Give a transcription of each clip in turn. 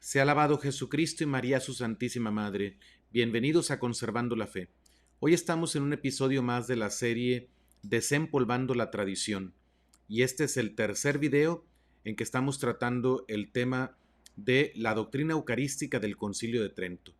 Sea alabado Jesucristo y María su Santísima Madre. Bienvenidos a Conservando la Fe. Hoy estamos en un episodio más de la serie Desempolvando la Tradición. Y este es el tercer video en que estamos tratando el tema de la doctrina eucarística del Concilio de Trento.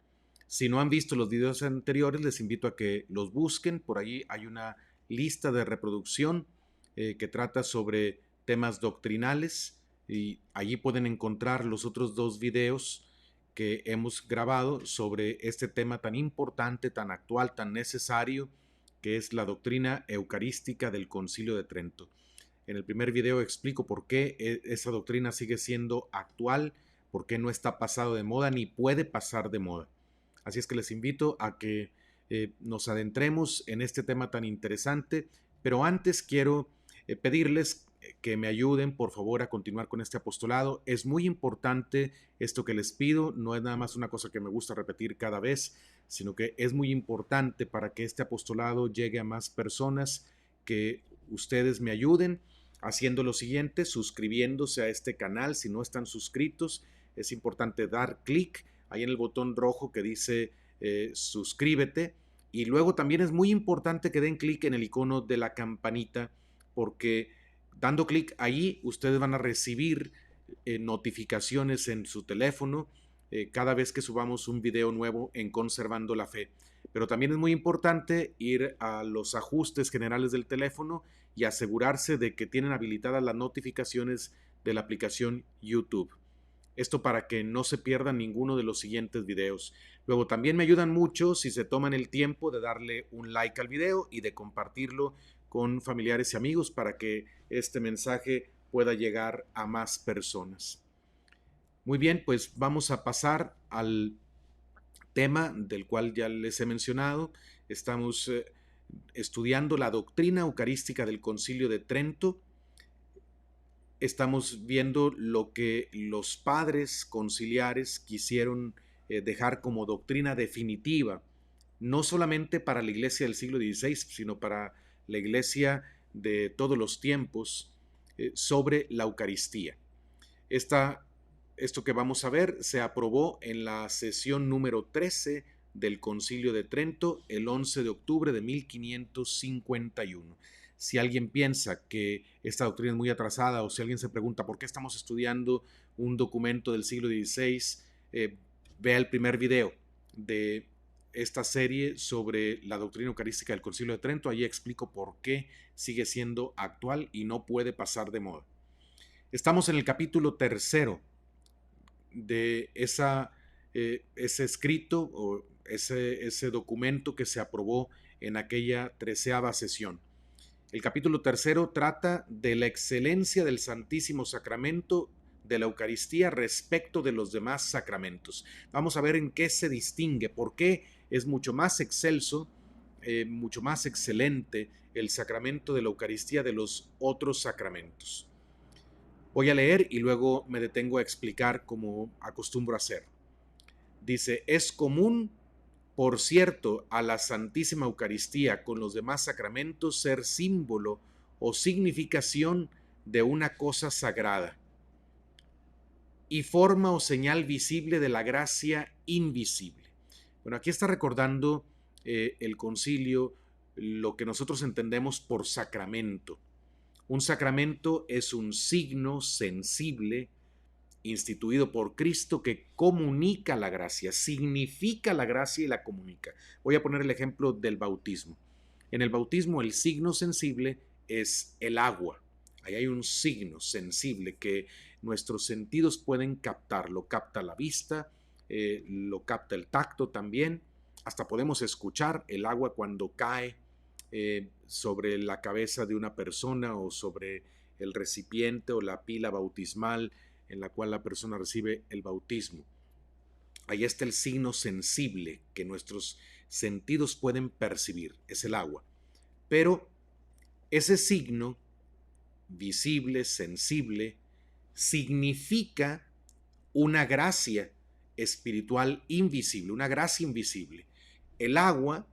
Si no han visto los videos anteriores, les invito a que los busquen. Por ahí hay una lista de reproducción que trata sobre temas doctrinales y allí pueden encontrar los otros dos videos que hemos grabado sobre este tema tan importante, tan actual, tan necesario, que es la doctrina eucarística del Concilio de Trento. En el primer video explico por qué esa doctrina sigue siendo actual, por qué no está pasado de moda ni puede pasar de moda. Así es que les invito a que nos adentremos en este tema tan interesante, pero antes quiero pedirles que me ayuden, por favor, a continuar con este apostolado. Es muy importante esto que les pido, no es nada más una cosa que me gusta repetir cada vez, sino que es muy importante para que este apostolado llegue a más personas, que ustedes me ayuden haciendo lo siguiente: suscribiéndose a este canal. Si no están suscritos, es importante dar clic ahí en el botón rojo que dice suscríbete, y luego también es muy importante que den clic en el icono de la campanita, porque dando clic ahí ustedes van a recibir notificaciones en su teléfono cada vez que subamos un video nuevo en Conservando la Fe. Pero también es muy importante ir a los ajustes generales del teléfono y asegurarse de que tienen habilitadas las notificaciones de la aplicación YouTube. Esto para que no se pierdan ninguno de los siguientes videos. Luego también me ayudan mucho si se toman el tiempo de darle un like al video y de compartirlo con familiares y amigos para que este mensaje pueda llegar a más personas. Muy bien, pues vamos a pasar al tema del cual ya les he mencionado. Estamos estudiando la doctrina eucarística del Concilio de Trento. Estamos viendo lo que los padres conciliares quisieron dejar como doctrina definitiva, no solamente para la iglesia del siglo XVI, sino para la iglesia de todos los tiempos, sobre la Eucaristía. Esto que vamos a ver se aprobó en la sesión número 13 del Concilio de Trento el 11 de octubre de 1551. Si alguien piensa que esta doctrina es muy atrasada, o si alguien se pregunta por qué estamos estudiando un documento del siglo XVI, vea el primer video de esta serie sobre la doctrina eucarística del Concilio de Trento. Allí explico por qué sigue siendo actual y no puede pasar de moda. Estamos en el capítulo tercero de ese escrito o ese documento que se aprobó en aquella 13ª sesión. El capítulo tercero trata de la excelencia del Santísimo Sacramento de la Eucaristía respecto de los demás sacramentos. Vamos a ver en qué se distingue, por qué es mucho más excelso, mucho más excelente el sacramento de la Eucaristía de los otros sacramentos. Voy a leer y luego me detengo a explicar como acostumbro a hacer. Dice: es común, por cierto, a la Santísima Eucaristía con los demás sacramentos ser símbolo o significación de una cosa sagrada y forma o señal visible de la gracia invisible. Bueno, aquí está recordando el concilio lo que nosotros entendemos por sacramento. Un sacramento es un signo sensible instituido por Cristo que comunica la gracia, significa la gracia y la comunica. Voy a poner el ejemplo del bautismo. En el bautismo el signo sensible es el agua. Ahí hay un signo sensible que nuestros sentidos pueden captar. Lo capta la vista, lo capta el tacto también. Hasta podemos escuchar el agua cuando cae sobre la cabeza de una persona o sobre el recipiente o la pila bautismal en la cual la persona recibe el bautismo. Ahí está el signo sensible que nuestros sentidos pueden percibir, es el agua. Pero ese signo visible, sensible, significa una gracia espiritual invisible, una gracia invisible. El agua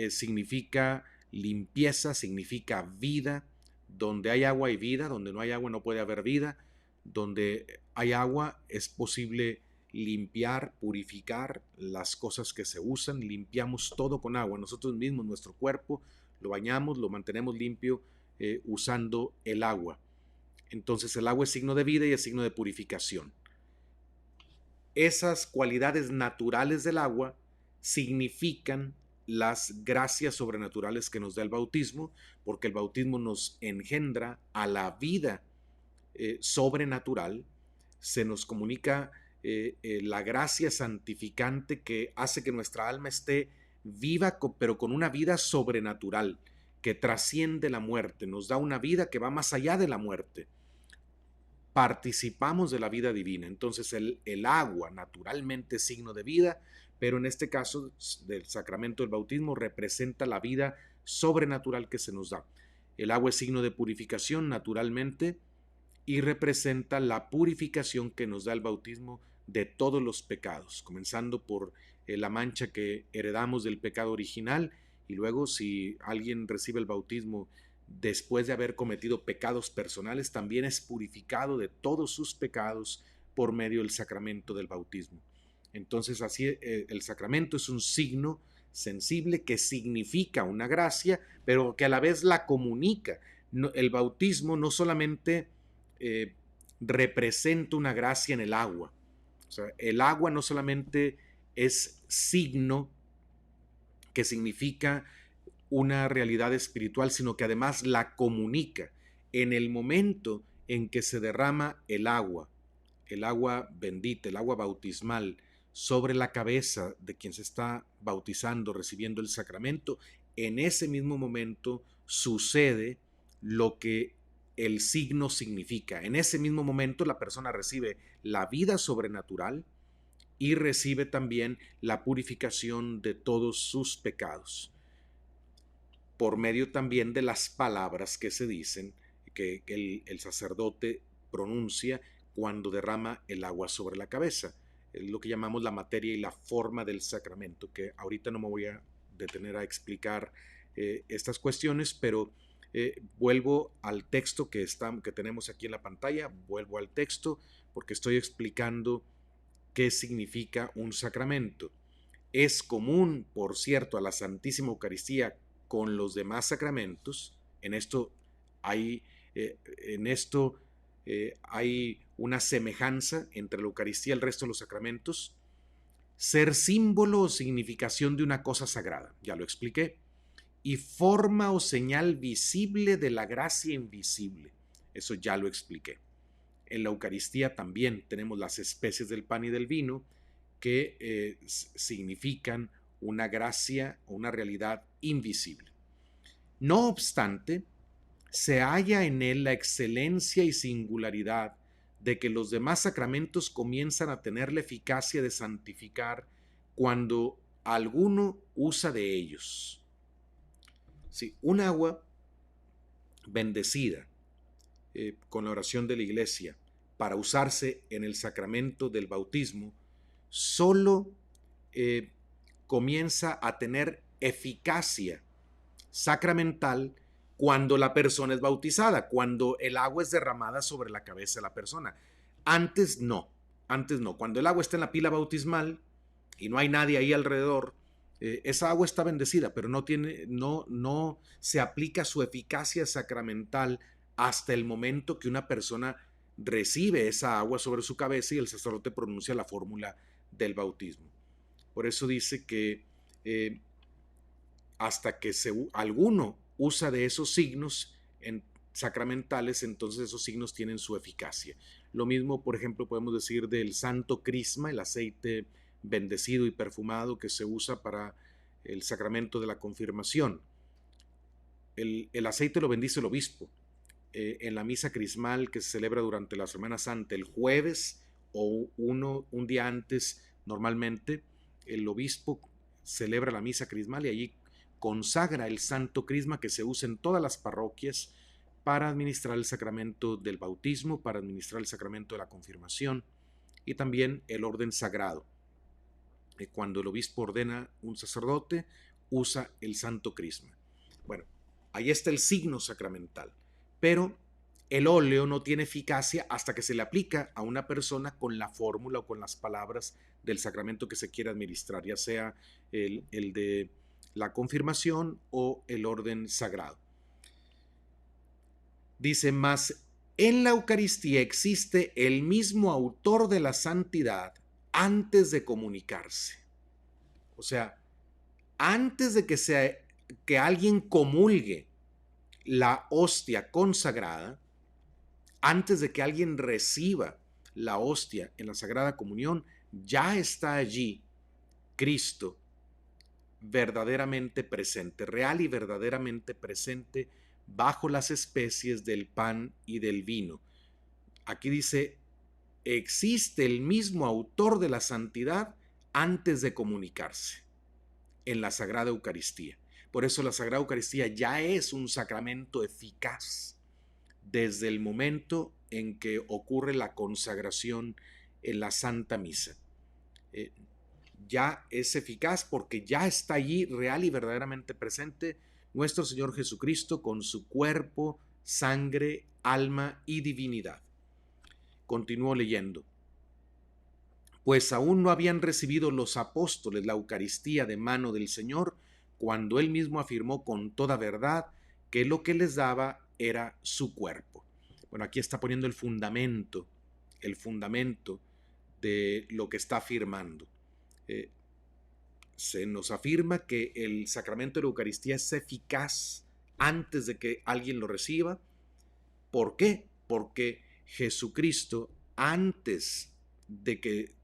significa limpieza, significa vida. Donde hay agua hay vida, donde no hay agua no puede haber vida. Donde hay agua es posible limpiar, purificar las cosas que se usan, limpiamos todo con agua, nosotros mismos, nuestro cuerpo, lo bañamos, lo mantenemos limpio usando el agua. Entonces el agua es signo de vida y es signo de purificación. Esas cualidades naturales del agua significan las gracias sobrenaturales que nos da el bautismo, porque el bautismo nos engendra a la vida sobrenatural, se nos comunica la gracia santificante que hace que nuestra alma esté viva, pero con una vida sobrenatural, que trasciende la muerte, nos da una vida que va más allá de la muerte. Participamos de la vida divina. Entonces el agua naturalmente es signo de vida, pero en este caso del sacramento del bautismo representa la vida sobrenatural que se nos da. El agua es signo de purificación naturalmente y representa la purificación que nos da el bautismo de todos los pecados, comenzando por la mancha que heredamos del pecado original, y luego si alguien recibe el bautismo después de haber cometido pecados personales, también es purificado de todos sus pecados por medio del sacramento del bautismo. Entonces así el sacramento es un signo sensible que significa una gracia, pero que a la vez la comunica. El bautismo no solamente representa una gracia en el agua, o sea, el agua no solamente es signo que significa una realidad espiritual, sino que además la comunica. En el momento en que se derrama el agua bendita, el agua bautismal, sobre la cabeza de quien se está bautizando, recibiendo el sacramento, en ese mismo momento sucede lo que el signo significa. En ese mismo momento la persona recibe la vida sobrenatural y recibe también la purificación de todos sus pecados, por medio también de las palabras que se dicen, que el sacerdote pronuncia cuando derrama el agua sobre la cabeza. Es lo que llamamos la materia y la forma del sacramento, que ahorita no me voy a detener a explicar estas cuestiones, pero vuelvo al texto que tenemos aquí en la pantalla, vuelvo al texto porque estoy explicando qué significa un sacramento. Es común, por cierto, a la Santísima Eucaristía con los demás sacramentos. En esto hay una semejanza entre la Eucaristía y el resto de los sacramentos. Ser símbolo o significación de una cosa sagrada, ya lo expliqué, y forma o señal visible de la gracia invisible, eso ya lo expliqué. En la Eucaristía también tenemos las especies del pan y del vino que significan una gracia o una realidad invisible. No obstante, se halla en él la excelencia y singularidad de que los demás sacramentos comienzan a tener la eficacia de santificar cuando alguno usa de ellos. Sí, un agua bendecida con la oración de la Iglesia para usarse en el sacramento del bautismo solo comienza a tener eficacia sacramental cuando la persona es bautizada, cuando el agua es derramada sobre la cabeza de la persona. Antes no. Cuando el agua está en la pila bautismal y no hay nadie ahí alrededor, esa agua está bendecida, pero no se aplica su eficacia sacramental hasta el momento que una persona recibe esa agua sobre su cabeza y el sacerdote pronuncia la fórmula del bautismo. Por eso dice que hasta que alguno usa de esos signos sacramentales, entonces esos signos tienen su eficacia. Lo mismo, por ejemplo, podemos decir del santo crisma, el aceite bendecido y perfumado que se usa para el sacramento de la confirmación. El aceite lo bendice el obispo. En la misa crismal que se celebra durante la Semana Santa, el jueves o un día antes, normalmente el obispo celebra la misa crismal y allí consagra el santo crisma que se usa en todas las parroquias para administrar el sacramento del bautismo, para administrar el sacramento de la confirmación y también el orden sagrado. Cuando el obispo ordena un sacerdote, usa el santo crisma. Bueno, ahí está el signo sacramental, pero el óleo no tiene eficacia hasta que se le aplica a una persona con la fórmula o con las palabras del sacramento que se quiera administrar, ya sea el de la confirmación o el orden sagrado. Dice, más en la Eucaristía existe el mismo autor de la santidad antes de comunicarse. O sea, antes de que alguien comulgue la hostia consagrada, antes de que alguien reciba la hostia en la Sagrada Comunión, ya está allí Cristo verdaderamente presente, real y verdaderamente presente bajo las especies del pan y del vino. Aquí dice, existe el mismo autor de la santidad antes de comunicarse en la Sagrada Eucaristía. Por eso la Sagrada Eucaristía ya es un sacramento eficaz desde el momento en que ocurre la consagración en la Santa Misa. Ya es eficaz porque ya está allí real y verdaderamente presente nuestro Señor Jesucristo con su cuerpo, sangre, alma y divinidad. Continúo leyendo. Pues aún no habían recibido los apóstoles la Eucaristía de mano del Señor cuando Él mismo afirmó con toda verdad que lo que les daba era su cuerpo. Bueno, aquí está poniendo el fundamento de lo que está afirmando. Se nos afirma que el sacramento de la Eucaristía es eficaz antes de que alguien lo reciba. ¿Por qué? Porque Jesucristo, antes de que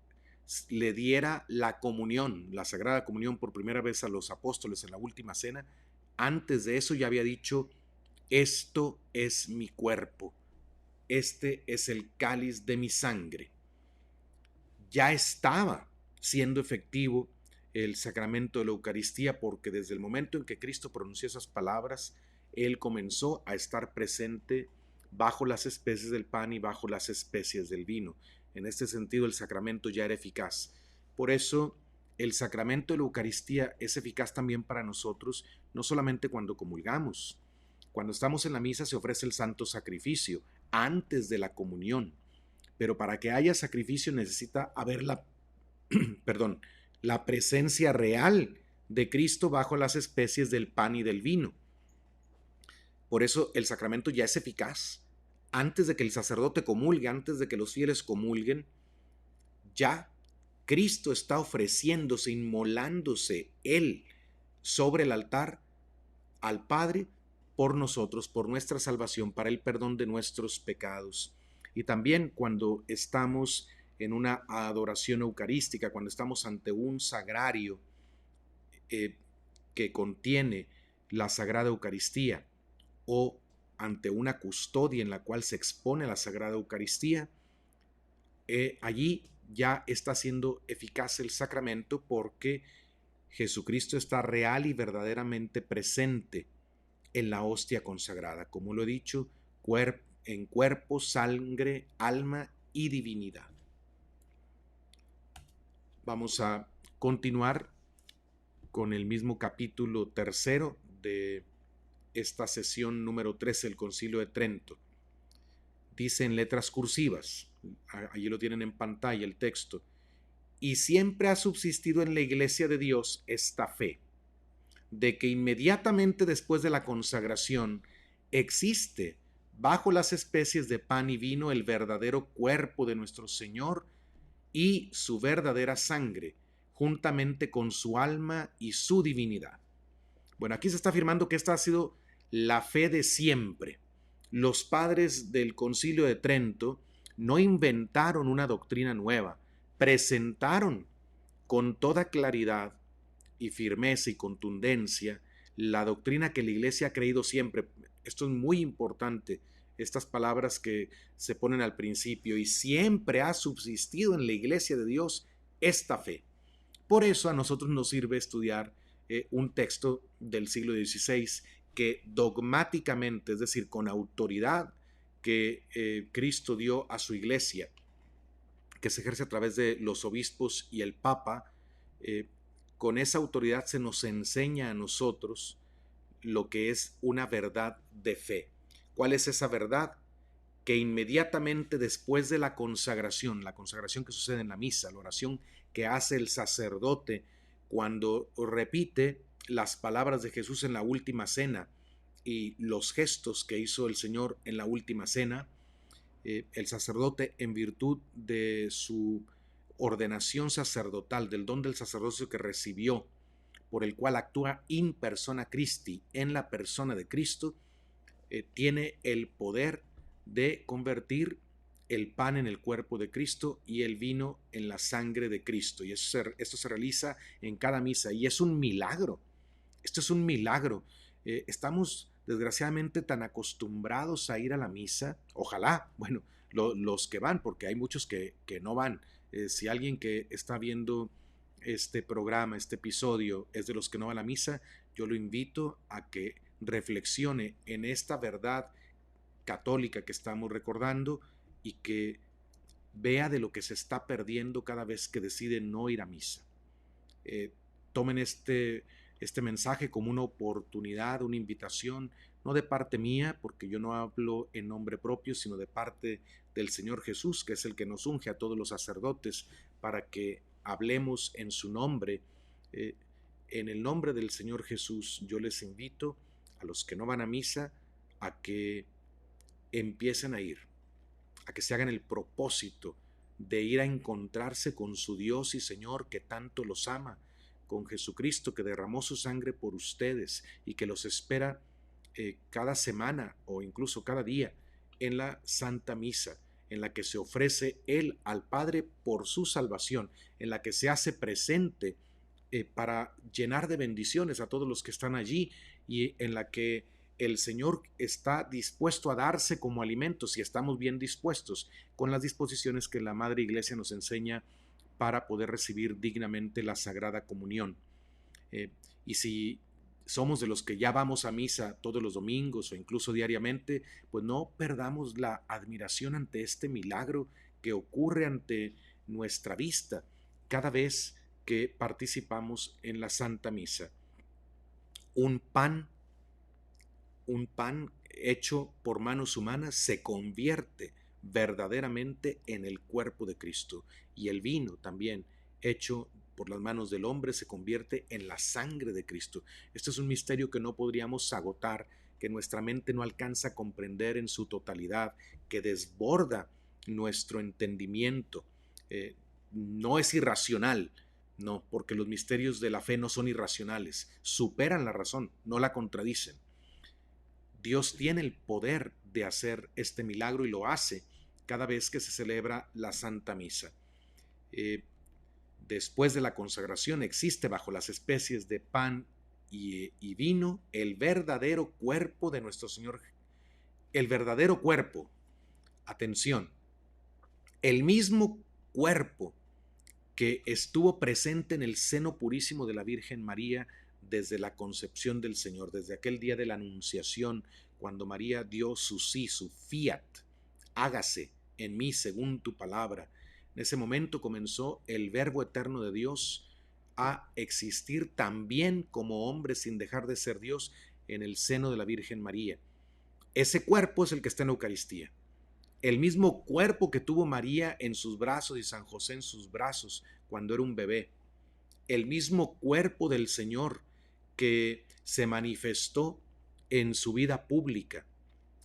le diera la comunión, la Sagrada Comunión por primera vez a los apóstoles en la última cena, antes de eso ya había dicho, esto es mi cuerpo, este es el cáliz de mi sangre. Ya estaba siendo efectivo el sacramento de la Eucaristía porque desde el momento en que Cristo pronunció esas palabras, Él comenzó a estar presente bajo las especies del pan y bajo las especies del vino. En este sentido, el sacramento ya era eficaz. Por eso, el sacramento de la Eucaristía es eficaz también para nosotros, no solamente cuando comulgamos. Cuando estamos en la misa se ofrece el santo sacrificio antes de la comunión. Pero para que haya sacrificio necesita haber la presencia real de Cristo bajo las especies del pan y del vino. Por eso el sacramento ya es eficaz. Antes de que el sacerdote comulgue, antes de que los fieles comulguen, ya Cristo está ofreciéndose, inmolándose Él sobre el altar al Padre por nosotros, por nuestra salvación, para el perdón de nuestros pecados. Y también cuando estamos en una adoración eucarística, cuando estamos ante un sagrario que contiene la Sagrada Eucaristía o ante una custodia en la cual se expone la Sagrada Eucaristía, allí ya está siendo eficaz el sacramento porque Jesucristo está real y verdaderamente presente en la hostia consagrada, como lo he dicho, en cuerpo, sangre, alma y divinidad. Vamos a continuar con el mismo capítulo tercero de esta sesión número 13 del Concilio de Trento. Dice en letras cursivas, allí lo tienen en pantalla el texto, y siempre ha subsistido en la Iglesia de Dios esta fe, de que inmediatamente después de la consagración existe bajo las especies de pan y vino el verdadero cuerpo de nuestro Señor y su verdadera sangre, juntamente con su alma y su divinidad. Bueno, aquí se está afirmando que esta ha sido la fe de siempre. Los padres del Concilio de Trento no inventaron una doctrina nueva, presentaron con toda claridad y firmeza y contundencia la doctrina que la Iglesia ha creído siempre. Esto es muy importante, estas palabras que se ponen al principio, y siempre ha subsistido en la Iglesia de Dios esta fe. Por eso a nosotros nos sirve estudiar un texto del siglo XVI que dogmáticamente, es decir, con autoridad que Cristo dio a su Iglesia, que se ejerce a través de los obispos y el Papa, con esa autoridad se nos enseña a nosotros lo que es una verdad de fe. ¿Cuál es esa verdad? que inmediatamente después de la consagración que sucede en la misa, la oración que hace el sacerdote cuando repite las palabras de Jesús en la última cena y los gestos que hizo el Señor en la última cena, el sacerdote, en virtud de su ordenación sacerdotal, del don del sacerdocio que recibió, por el cual actúa in persona Christi, en la persona de Cristo, tiene el poder de convertir el pan en el cuerpo de Cristo y el vino en la sangre de Cristo. Y esto se realiza en cada misa y es un milagro. Esto es un milagro. Estamos desgraciadamente tan acostumbrados a ir a la misa. Ojalá, bueno, los que van, porque hay muchos que no van. Si alguien que está viendo este programa, este episodio, es de los que no va a la misa, yo lo invito a que reflexione en esta verdad católica que estamos recordando y que vea de lo que se está perdiendo cada vez que decide no ir a misa. Tomen este mensaje como una oportunidad, una invitación, no de parte mía, porque yo no hablo en nombre propio, sino de parte del Señor Jesús, que es el que nos unge a todos los sacerdotes para que hablemos en su nombre. En el nombre del Señor Jesús, yo les invito a los que no van a misa a que empiecen a ir, a que se hagan el propósito de ir a encontrarse con su Dios y Señor que tanto los ama, con Jesucristo que derramó su sangre por ustedes y que los espera cada semana o incluso cada día en la Santa Misa, en la que se ofrece Él al Padre por su salvación, en la que se hace presente para llenar de bendiciones a todos los que están allí y en la que el Señor está dispuesto a darse como alimento si estamos bien dispuestos con las disposiciones que la Madre Iglesia nos enseña para poder recibir dignamente la Sagrada Comunión. Y si somos de los que ya vamos a misa todos los domingos o incluso diariamente, pues no perdamos la admiración ante este milagro que ocurre ante nuestra vista cada vez que participamos en la Santa Misa. Un pan hecho por manos humanas se convierte verdaderamente en el cuerpo de Cristo, y el vino también hecho por las manos del hombre se convierte en la sangre de Cristo. Esto es un misterio que no podríamos agotar, que nuestra mente no alcanza a comprender en su totalidad, que desborda nuestro entendimiento. No es irracional, no, porque los misterios de la fe no son irracionales, superan la razón, no la contradicen. Dios tiene el poder de hacer este milagro y lo hace cada vez que se celebra la Santa Misa. Después de la consagración existe bajo las especies de pan y vino el verdadero cuerpo de nuestro Señor. El verdadero cuerpo, atención, el mismo cuerpo que estuvo presente en el seno purísimo de la Virgen María desde la concepción del Señor, desde aquel día de la Anunciación, cuando María dio su sí, su fiat, hágase en mí según tu palabra. En ese momento comenzó el Verbo eterno de Dios a existir también como hombre sin dejar de ser Dios en el seno de la Virgen María. Ese cuerpo es el que está en la Eucaristía. El mismo cuerpo que tuvo María en sus brazos y San José en sus brazos cuando era un bebé. El mismo cuerpo del Señor que se manifestó en su vida pública.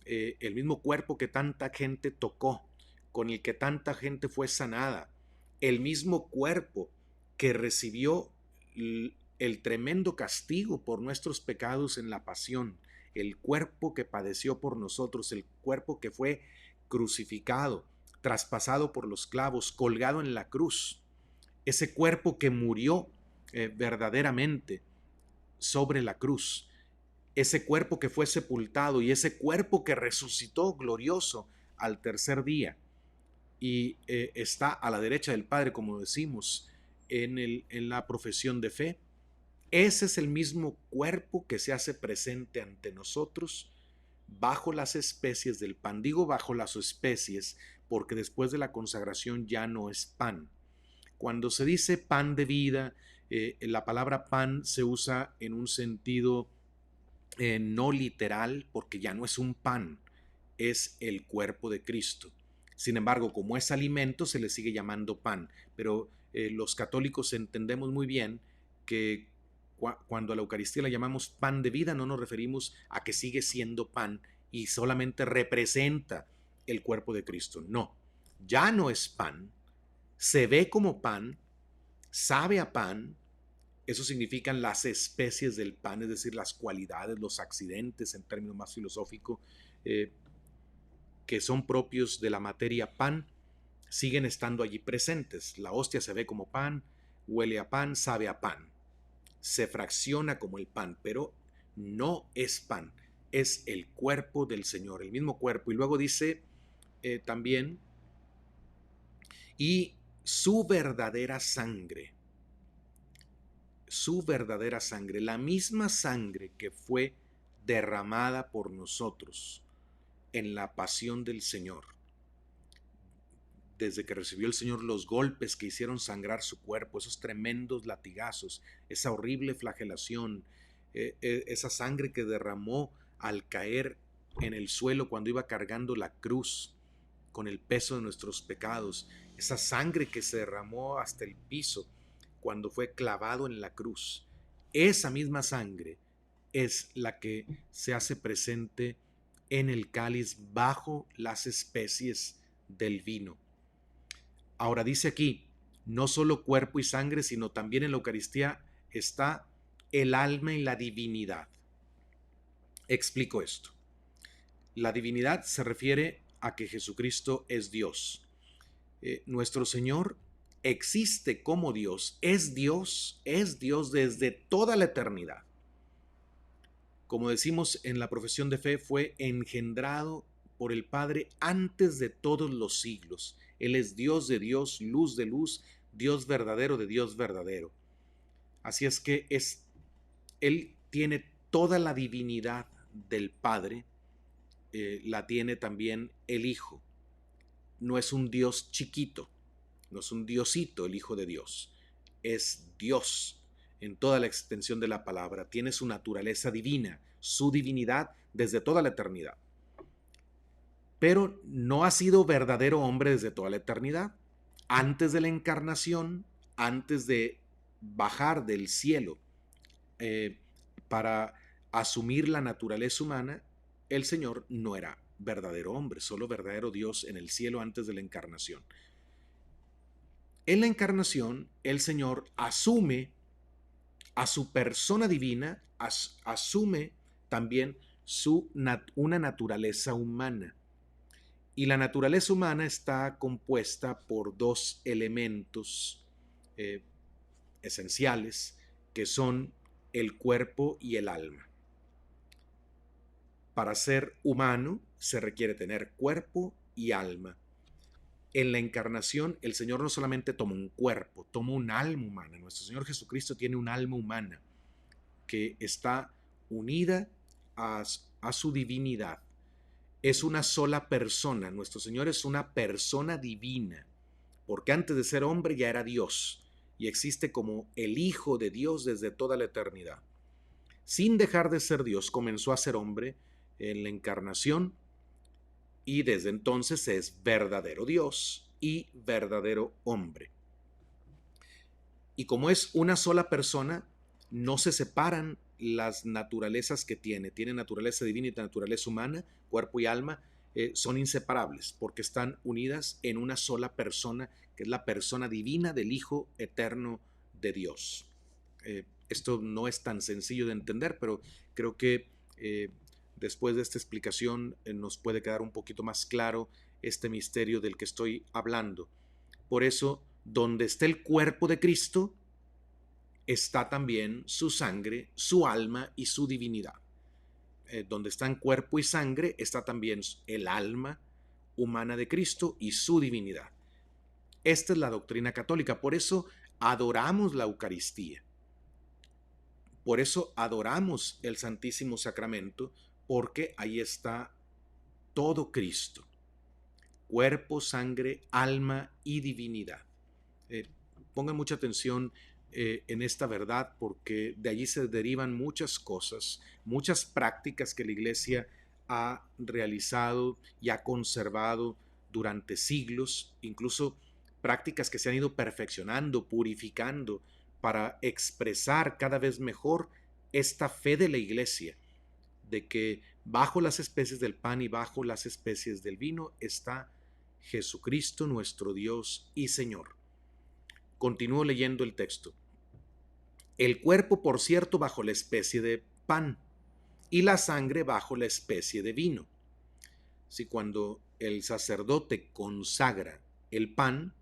El mismo cuerpo que tanta gente tocó, con el que tanta gente fue sanada. El mismo cuerpo que recibió el tremendo castigo por nuestros pecados en la pasión. El cuerpo que padeció por nosotros, el cuerpo que fue crucificado, traspasado por los clavos, colgado en la cruz, ese cuerpo que murió verdaderamente sobre la cruz, ese cuerpo que fue sepultado y ese cuerpo que resucitó glorioso al tercer día y está a la derecha del Padre, como decimos en la profesión de fe. Ese es el mismo cuerpo que se hace presente ante nosotros bajo las especies del pan. Digo bajo las especies porque después de la consagración ya no es pan. Cuando se dice pan de vida, la palabra pan se usa en un sentido no literal porque ya no es un pan, es el cuerpo de Cristo. Sin embargo, como es alimento, se le sigue llamando pan. Pero los católicos entendemos muy bien que cuando a la Eucaristía la llamamos pan de vida, no nos referimos a que sigue siendo pan y solamente representa el cuerpo de Cristo. No, ya no es pan, se ve como pan, sabe a pan. Eso significan las especies del pan, es decir, las cualidades, los accidentes, en términos más filosóficos, que son propios de la materia pan, siguen estando allí presentes. La hostia se ve como pan, huele a pan, sabe a pan. Se fracciona como el pan, pero no es pan, es el cuerpo del Señor, el mismo cuerpo. Y luego dice también, y su verdadera sangre, la misma sangre que fue derramada por nosotros en la pasión del Señor. Desde que recibió el Señor los golpes que hicieron sangrar su cuerpo, esos tremendos latigazos, esa horrible flagelación, esa sangre que derramó al caer en el suelo cuando iba cargando la cruz con el peso de nuestros pecados, esa sangre que se derramó hasta el piso cuando fue clavado en la cruz. Esa misma sangre es la que se hace presente en el cáliz bajo las especies del vino. Ahora dice aquí, no solo cuerpo y sangre, sino también en la Eucaristía está el alma y la divinidad. Explico esto. La divinidad se refiere a que Jesucristo es Dios. Nuestro Señor existe como Dios, es Dios desde toda la eternidad. Como decimos en la profesión de fe, fue engendrado por el Padre antes de todos los siglos. Él es Dios de Dios, luz de luz, Dios verdadero de Dios verdadero. Así es que Él tiene toda la divinidad del Padre, la tiene también el Hijo. No es un Dios chiquito, no es un diosito el Hijo de Dios, es Dios en toda la extensión de la palabra, tiene su naturaleza divina, su divinidad desde toda la eternidad. Pero no ha sido verdadero hombre desde toda la eternidad. Antes de la encarnación, antes de bajar del cielo para asumir la naturaleza humana, el Señor no era verdadero hombre, solo verdadero Dios en el cielo antes de la encarnación. En la encarnación, el Señor asume a su persona divina, asume también una naturaleza humana. Y la naturaleza humana está compuesta por dos elementos esenciales, que son el cuerpo y el alma. Para ser humano se requiere tener cuerpo y alma. En la encarnación, el Señor no solamente toma un cuerpo, toma un alma humana. Nuestro Señor Jesucristo tiene un alma humana que está unida a su divinidad. Es una sola persona. Nuestro Señor es una persona divina, porque antes de ser hombre ya era Dios y existe como el Hijo de Dios desde toda la eternidad. Sin dejar de ser Dios, comenzó a ser hombre en la encarnación y desde entonces es verdadero Dios y verdadero hombre. Y como es una sola persona, no se separan las naturalezas que tiene. Tiene naturaleza divina y naturaleza humana, cuerpo y alma, son inseparables porque están unidas en una sola persona, que es la persona divina del Hijo eterno de Dios. Esto no es tan sencillo de entender, pero creo que después de esta explicación nos puede quedar un poquito más claro este misterio del que estoy hablando. Por eso, donde está el cuerpo de Cristo, está también su sangre, su alma y su divinidad. Donde están cuerpo y sangre, está también el alma humana de Cristo y su divinidad. Esta es la doctrina católica, por eso adoramos la Eucaristía. Por eso adoramos el Santísimo Sacramento, porque ahí está todo Cristo. Cuerpo, sangre, alma y divinidad. Pongan mucha atención en esta verdad, porque de allí se derivan muchas cosas, muchas prácticas que la Iglesia ha realizado y ha conservado durante siglos, incluso prácticas que se han ido perfeccionando, purificando, para expresar cada vez mejor esta fe de la Iglesia, de que bajo las especies del pan y bajo las especies del vino está Jesucristo nuestro Dios y Señor. Continúo leyendo el texto. El cuerpo, por cierto, bajo la especie de pan y la sangre bajo la especie de vino. Si cuando el sacerdote consagra el pan,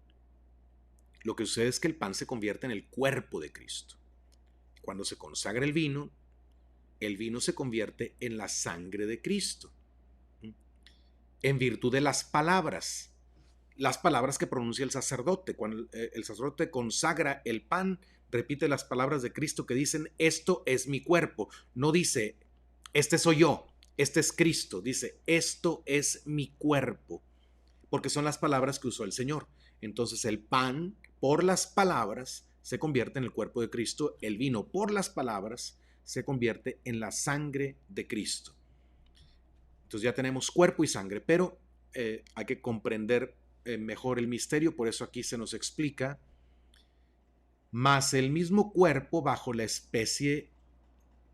lo que sucede es que el pan se convierte en el cuerpo de Cristo. Cuando se consagra el vino se convierte en la sangre de Cristo, en virtud de las palabras que pronuncia el sacerdote. Cuando el sacerdote consagra el pan, repite las palabras de Cristo que dicen: esto es mi cuerpo. No dice: este soy yo, este es Cristo. Dice: esto es mi cuerpo, porque son las palabras que usó el Señor. Entonces el pan, por las palabras, se convierte en el cuerpo de Cristo. El vino, por las palabras, se convierte en la sangre de Cristo. Entonces ya tenemos cuerpo y sangre, pero hay que comprender mejor el misterio. Por eso aquí se nos explica: mas el mismo cuerpo bajo la especie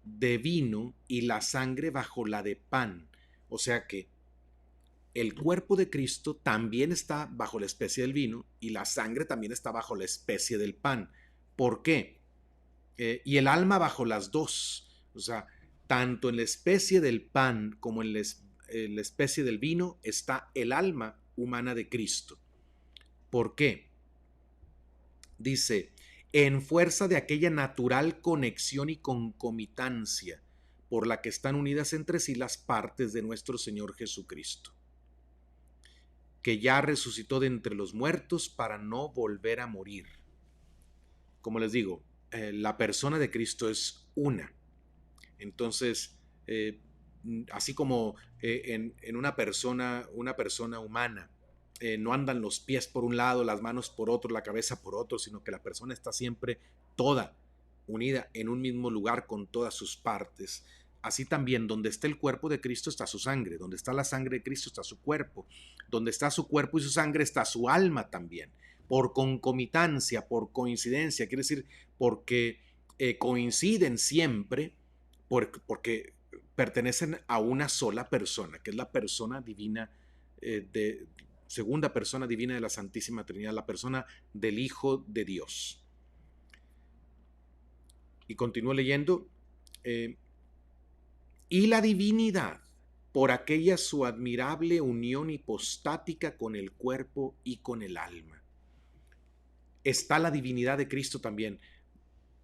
de vino y la sangre bajo la de pan. O sea que el cuerpo de Cristo también está bajo la especie del vino y la sangre también está bajo la especie del pan. ¿Por qué? Y el alma bajo las dos. O sea, tanto en la especie del pan como en la especie del vino está el alma humana de Cristo. ¿Por qué? Dice: en fuerza de aquella natural conexión y concomitancia por la que están unidas entre sí las partes de nuestro Señor Jesucristo, que ya resucitó de entre los muertos para no volver a morir. Como les digo, la persona de Cristo es una. Entonces, así como en una persona humana, no andan los pies por un lado, las manos por otro, la cabeza por otro, sino que la persona está siempre toda unida en un mismo lugar con todas sus partes. Así también, donde está el cuerpo de Cristo está su sangre, donde está la sangre de Cristo está su cuerpo, donde está su cuerpo y su sangre está su alma también, por concomitancia, por coincidencia, quiere decir porque coinciden siempre, porque pertenecen a una sola persona, que es la persona divina, segunda persona divina de la Santísima Trinidad, la persona del Hijo de Dios. Y continúo leyendo. Y la divinidad, por aquella su admirable unión hipostática con el cuerpo y con el alma. Está la divinidad de Cristo también.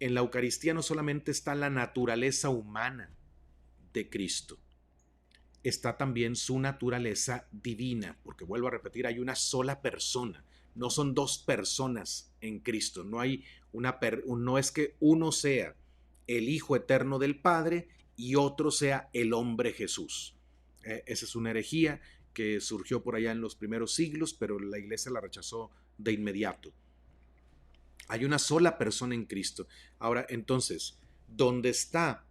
En la Eucaristía no solamente está la naturaleza humana de Cristo, está también su naturaleza divina, porque vuelvo a repetir, hay una sola persona, no son dos personas en Cristo, no es que uno sea el Hijo eterno del Padre y otro sea el hombre Jesús. Esa es una herejía que surgió por allá en los primeros siglos, pero la Iglesia la rechazó de inmediato. Hay una sola persona en Cristo. Ahora, entonces, ¿dónde está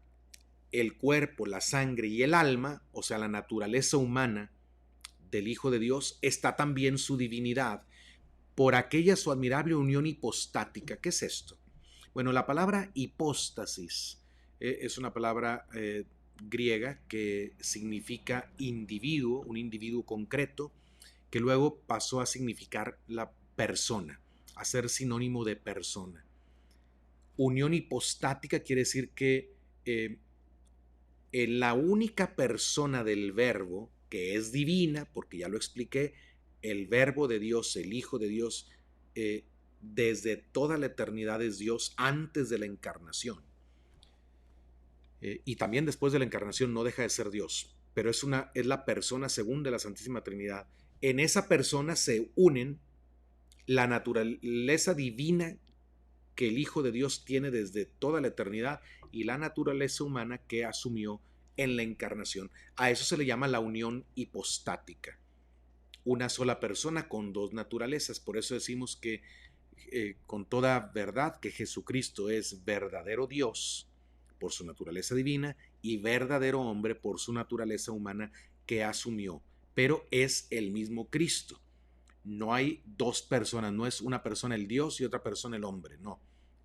el cuerpo, la sangre y el alma, o sea, la naturaleza humana del Hijo de Dios, está también su divinidad, por aquella su admirable unión hipostática? ¿Qué es esto? Bueno, la palabra hipóstasis es una palabra griega que significa individuo, un individuo concreto, que luego pasó a significar la persona, a ser sinónimo de persona. Unión hipostática quiere decir que en la única persona del Verbo, que es divina, porque ya lo expliqué, el Verbo de Dios, el Hijo de Dios, desde toda la eternidad es Dios antes de la encarnación. Y también después de la encarnación no deja de ser Dios, pero es la persona segunda de la Santísima Trinidad. En esa persona se unen la naturaleza divina que el Hijo de Dios tiene desde toda la eternidad y la naturaleza humana que asumió en la encarnación. A eso se le llama la unión hipostática. Una sola persona con dos naturalezas. Por eso decimos que con toda verdad que Jesucristo es verdadero Dios por su naturaleza divina y verdadero hombre por su naturaleza humana que asumió, pero es el mismo Cristo. No hay dos personas, no es una persona el Dios y otra persona el hombre, no,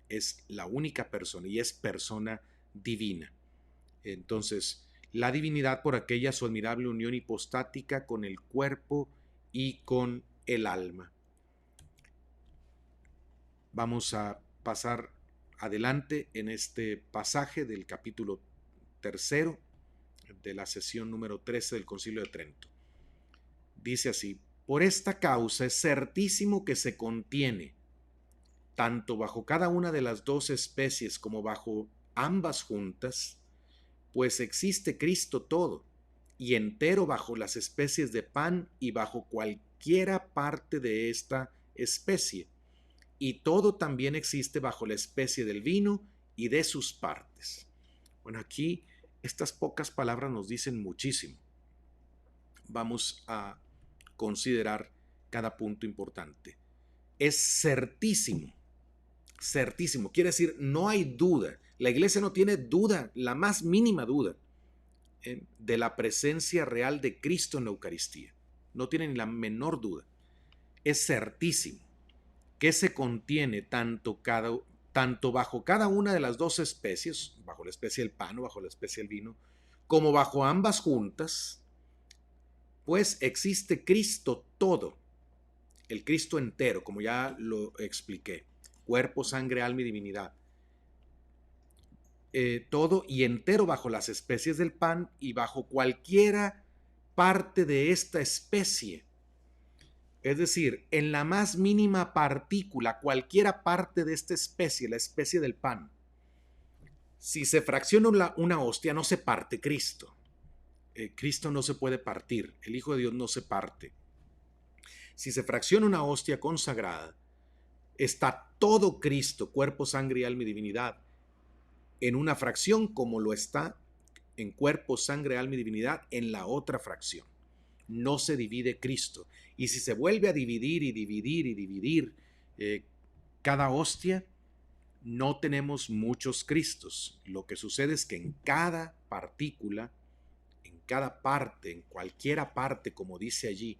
es la única persona y es persona divina. Entonces, la divinidad por aquella su admirable unión hipostática con el cuerpo y con el alma. Vamos a pasar adelante en este pasaje del capítulo 3 de la sesión número 13 del Concilio de Trento. Dice así: por esta causa es certísimo que se contiene, tanto bajo cada una de las dos especies como bajo ambas juntas, pues existe Cristo todo, y entero bajo las especies de pan y bajo cualquiera parte de esta especie, y todo también existe bajo la especie del vino y de sus partes. Bueno, aquí estas pocas palabras nos dicen muchísimo. Vamos a considerar cada punto importante. Es certísimo, certísimo, quiere decir no hay duda. La iglesia no tiene duda, la más mínima duda, de la presencia real de Cristo en la Eucaristía. No tiene ni la menor duda. Es certísimo que se contiene tanto bajo cada una de las dos especies, bajo la especie del pan o bajo la especie del vino, como bajo ambas juntas, pues existe Cristo todo, el Cristo entero, como ya lo expliqué, cuerpo, sangre, alma y divinidad. Todo y entero bajo las especies del pan y bajo cualquiera parte de esta especie. Es decir, en la más mínima partícula, cualquiera parte de esta especie, la especie del pan. Si se fracciona una hostia, no se parte Cristo. Cristo no se puede partir, el Hijo de Dios no se parte. Si se fracciona una hostia consagrada, está todo Cristo, cuerpo, sangre, alma y divinidad, en una fracción como lo está en cuerpo, sangre, alma y divinidad en la otra fracción. No se divide Cristo. Y si se vuelve a dividir y dividir y dividir cada hostia, no tenemos muchos Cristos. Lo que sucede es que en cada partícula, en cada parte, en cualquiera parte, como dice allí,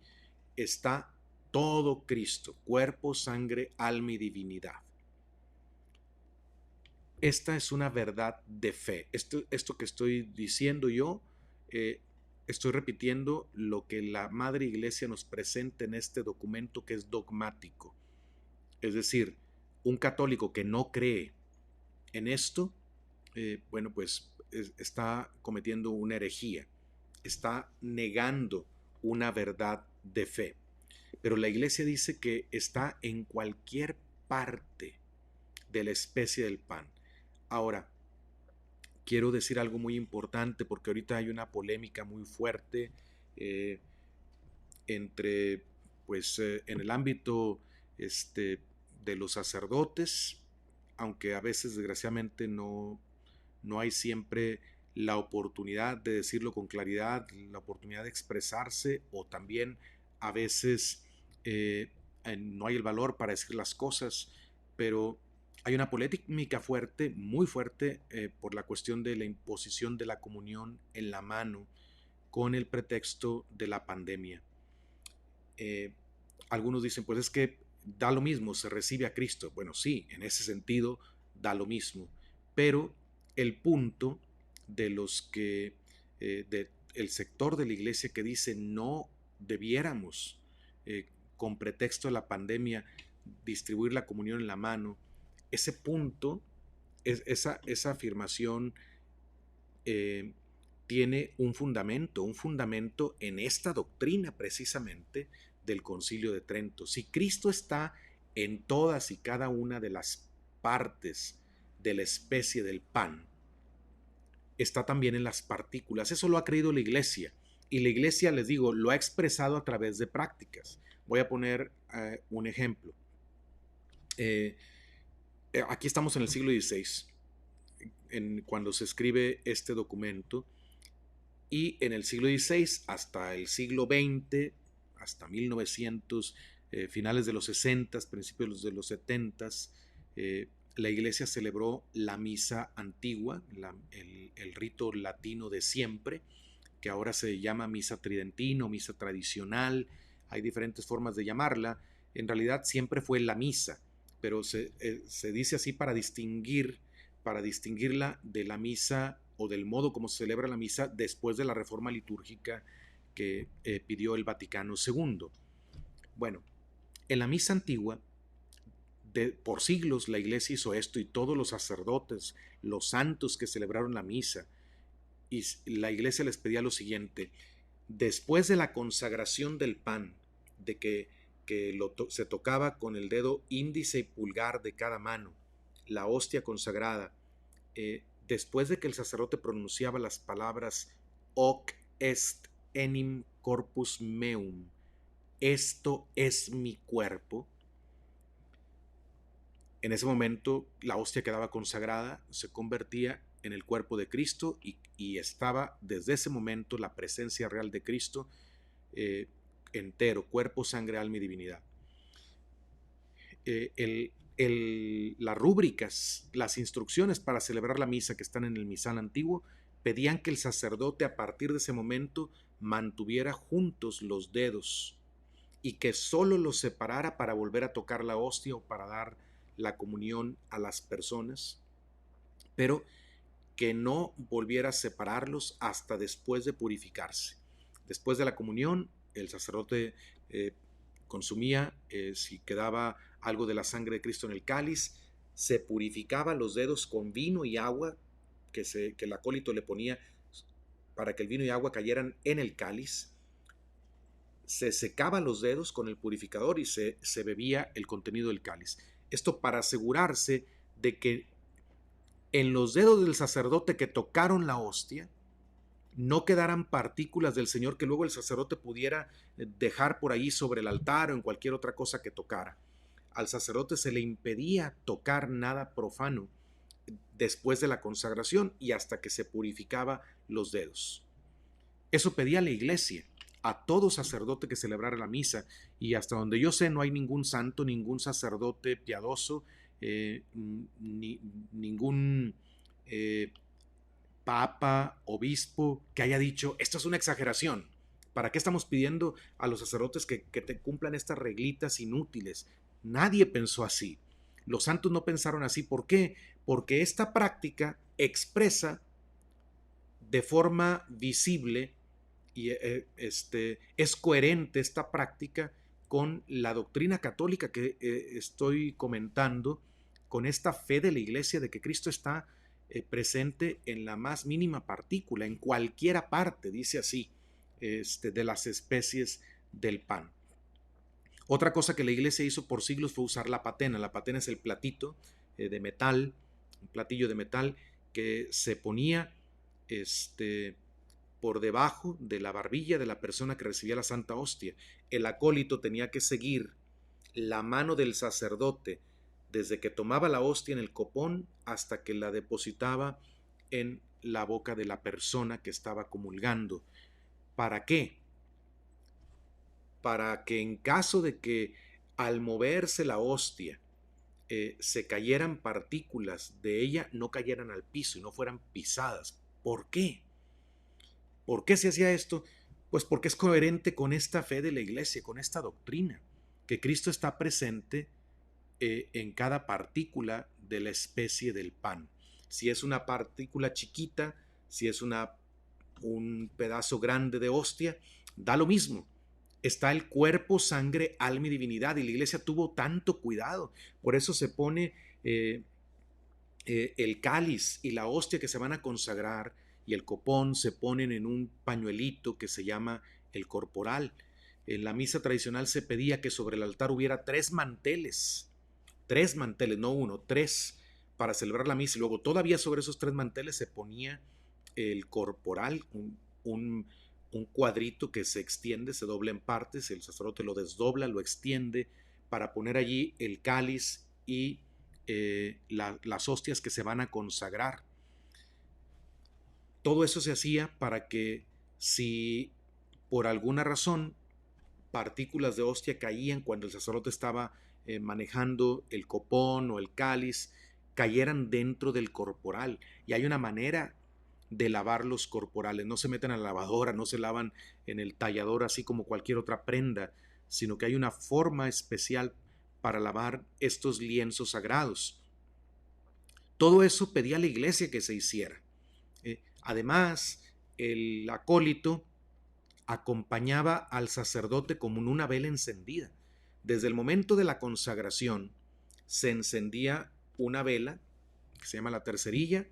está todo Cristo, cuerpo, sangre, alma y divinidad. Esta es una verdad de fe. Esto que estoy diciendo yo, estoy repitiendo lo que la Madre Iglesia nos presenta en este documento que es dogmático. Es decir, un católico que no cree en esto, bueno, pues está cometiendo una herejía, está negando una verdad de fe. Pero la Iglesia dice que está en cualquier parte de la especie del pan. Ahora, quiero decir algo muy importante porque ahorita hay una polémica muy fuerte entre, pues, en el ámbito de los sacerdotes, aunque a veces desgraciadamente no hay siempre la oportunidad de decirlo con claridad, la oportunidad de expresarse, o también a veces no hay el valor para decir las cosas, pero hay una polémica fuerte, muy fuerte, por la cuestión de la imposición de la comunión en la mano con el pretexto de la pandemia. Algunos dicen, pues es que da lo mismo, se recibe a Cristo. Bueno, sí, en ese sentido da lo mismo, pero el punto de los que, el sector de la iglesia que dice no debiéramos, con pretexto de la pandemia, distribuir la comunión en la mano, ese punto, esa afirmación tiene un fundamento en esta doctrina precisamente del Concilio de Trento. Si Cristo está en todas y cada una de las partes de la especie del pan, está también en las partículas. Eso lo ha creído la Iglesia. Y la Iglesia, les digo, lo ha expresado a través de prácticas. Voy a poner un ejemplo. Aquí estamos en el siglo XVI, cuando se escribe este documento, y en el siglo XVI hasta el siglo XX, hasta 1900, finales de los 60, principios de los 70, la iglesia celebró la misa antigua, el rito latino de siempre, que ahora se llama misa tridentina o misa tradicional. Hay diferentes formas de llamarla. En realidad siempre fue la misa, pero se dice así para distinguirla de la misa o del modo como se celebra la misa después de la reforma litúrgica que pidió el Vaticano II. Bueno, en la misa antigua, por siglos la iglesia hizo esto, y todos los sacerdotes, los santos que celebraron la misa, y la iglesia les pedía lo siguiente: después de la consagración del pan, de que se tocaba con el dedo índice y pulgar de cada mano la hostia consagrada, después de que el sacerdote pronunciaba las palabras hoc est enim corpus meum, esto es mi cuerpo, en ese momento la hostia quedaba consagrada, se convertía en el cuerpo de Cristo, y estaba desde ese momento la presencia real de Cristo entero, cuerpo, sangre, alma y divinidad. Las rúbricas, las instrucciones para celebrar la misa que están en el misal antiguo, pedían que el sacerdote a partir de ese momento mantuviera juntos los dedos y que solo los separara para volver a tocar la hostia o para dar la comunión a las personas, pero que no volviera a separarlos hasta después de purificarse. Después de la comunión, el sacerdote consumía, si quedaba algo de la sangre de Cristo en el cáliz, se purificaba los dedos con vino y agua que el acólito le ponía para que el vino y agua cayeran en el cáliz. Se secaba los dedos con el purificador y se bebía el contenido del cáliz. Esto para asegurarse de que en los dedos del sacerdote que tocaron la hostia no quedaran partículas del Señor que luego el sacerdote pudiera dejar por ahí sobre el altar o en cualquier otra cosa que tocara. Al sacerdote se le impedía tocar nada profano después de la consagración y hasta que se purificaba los dedos. Eso pedía la iglesia a todo sacerdote que celebrara la misa, y hasta donde yo sé no hay ningún santo, ningún sacerdote piadoso, ningún papa, obispo que haya dicho esto es una exageración. ¿Para qué estamos pidiendo a los sacerdotes que te cumplan estas reglitas inútiles? Nadie pensó así. Los santos no pensaron así. ¿Por qué? Porque esta práctica expresa de forma visible y es coherente esta práctica con la doctrina católica que estoy comentando, con esta fe de la iglesia de que Cristo está presente en la más mínima partícula, en cualquiera parte, dice así, de las especies del pan. Otra cosa que la iglesia hizo por siglos fue usar la patena. La patena es el platito de metal, un platillo de metal que se ponía por debajo de la barbilla de la persona que recibía la Santa Hostia. El acólito tenía que seguir la mano del sacerdote desde que tomaba la hostia en el copón hasta que la depositaba en la boca de la persona que estaba comulgando. ¿Para qué? Para que en caso de que al moverse la hostia se cayeran partículas de ella, no cayeran al piso y no fueran pisadas. ¿Por qué? ¿Por qué se hacía esto? Pues porque es coherente con esta fe de la iglesia, con esta doctrina, que Cristo está presente en cada partícula de la especie del pan. Si es una partícula chiquita, si es un pedazo grande de hostia, da lo mismo. Está el cuerpo, sangre, alma y divinidad, y la iglesia tuvo tanto cuidado. Por eso se pone el cáliz y la hostia que se van a consagrar y el copón se ponen en un pañuelito que se llama el corporal. En la misa tradicional se pedía que sobre el altar hubiera tres manteles, no uno, tres, para celebrar la misa, y luego todavía sobre esos tres manteles se ponía el corporal, un cuadrito que se extiende, se dobla en partes, el sacerdote lo desdobla, lo extiende para poner allí el cáliz y las hostias que se van a consagrar. Todo eso se hacía para que si por alguna razón partículas de hostia caían cuando el sacerdote estaba manejando el copón o el cáliz, cayeran dentro del corporal. Y hay una manera de lavar los corporales. No se meten a la lavadora, no se lavan en el tallador así como cualquier otra prenda, sino que hay una forma especial para lavar estos lienzos sagrados. Todo eso pedía a la iglesia que se hiciera. Además, el acólito acompañaba al sacerdote como en una vela encendida. Desde el momento de la consagración se encendía una vela, que se llama la tercerilla,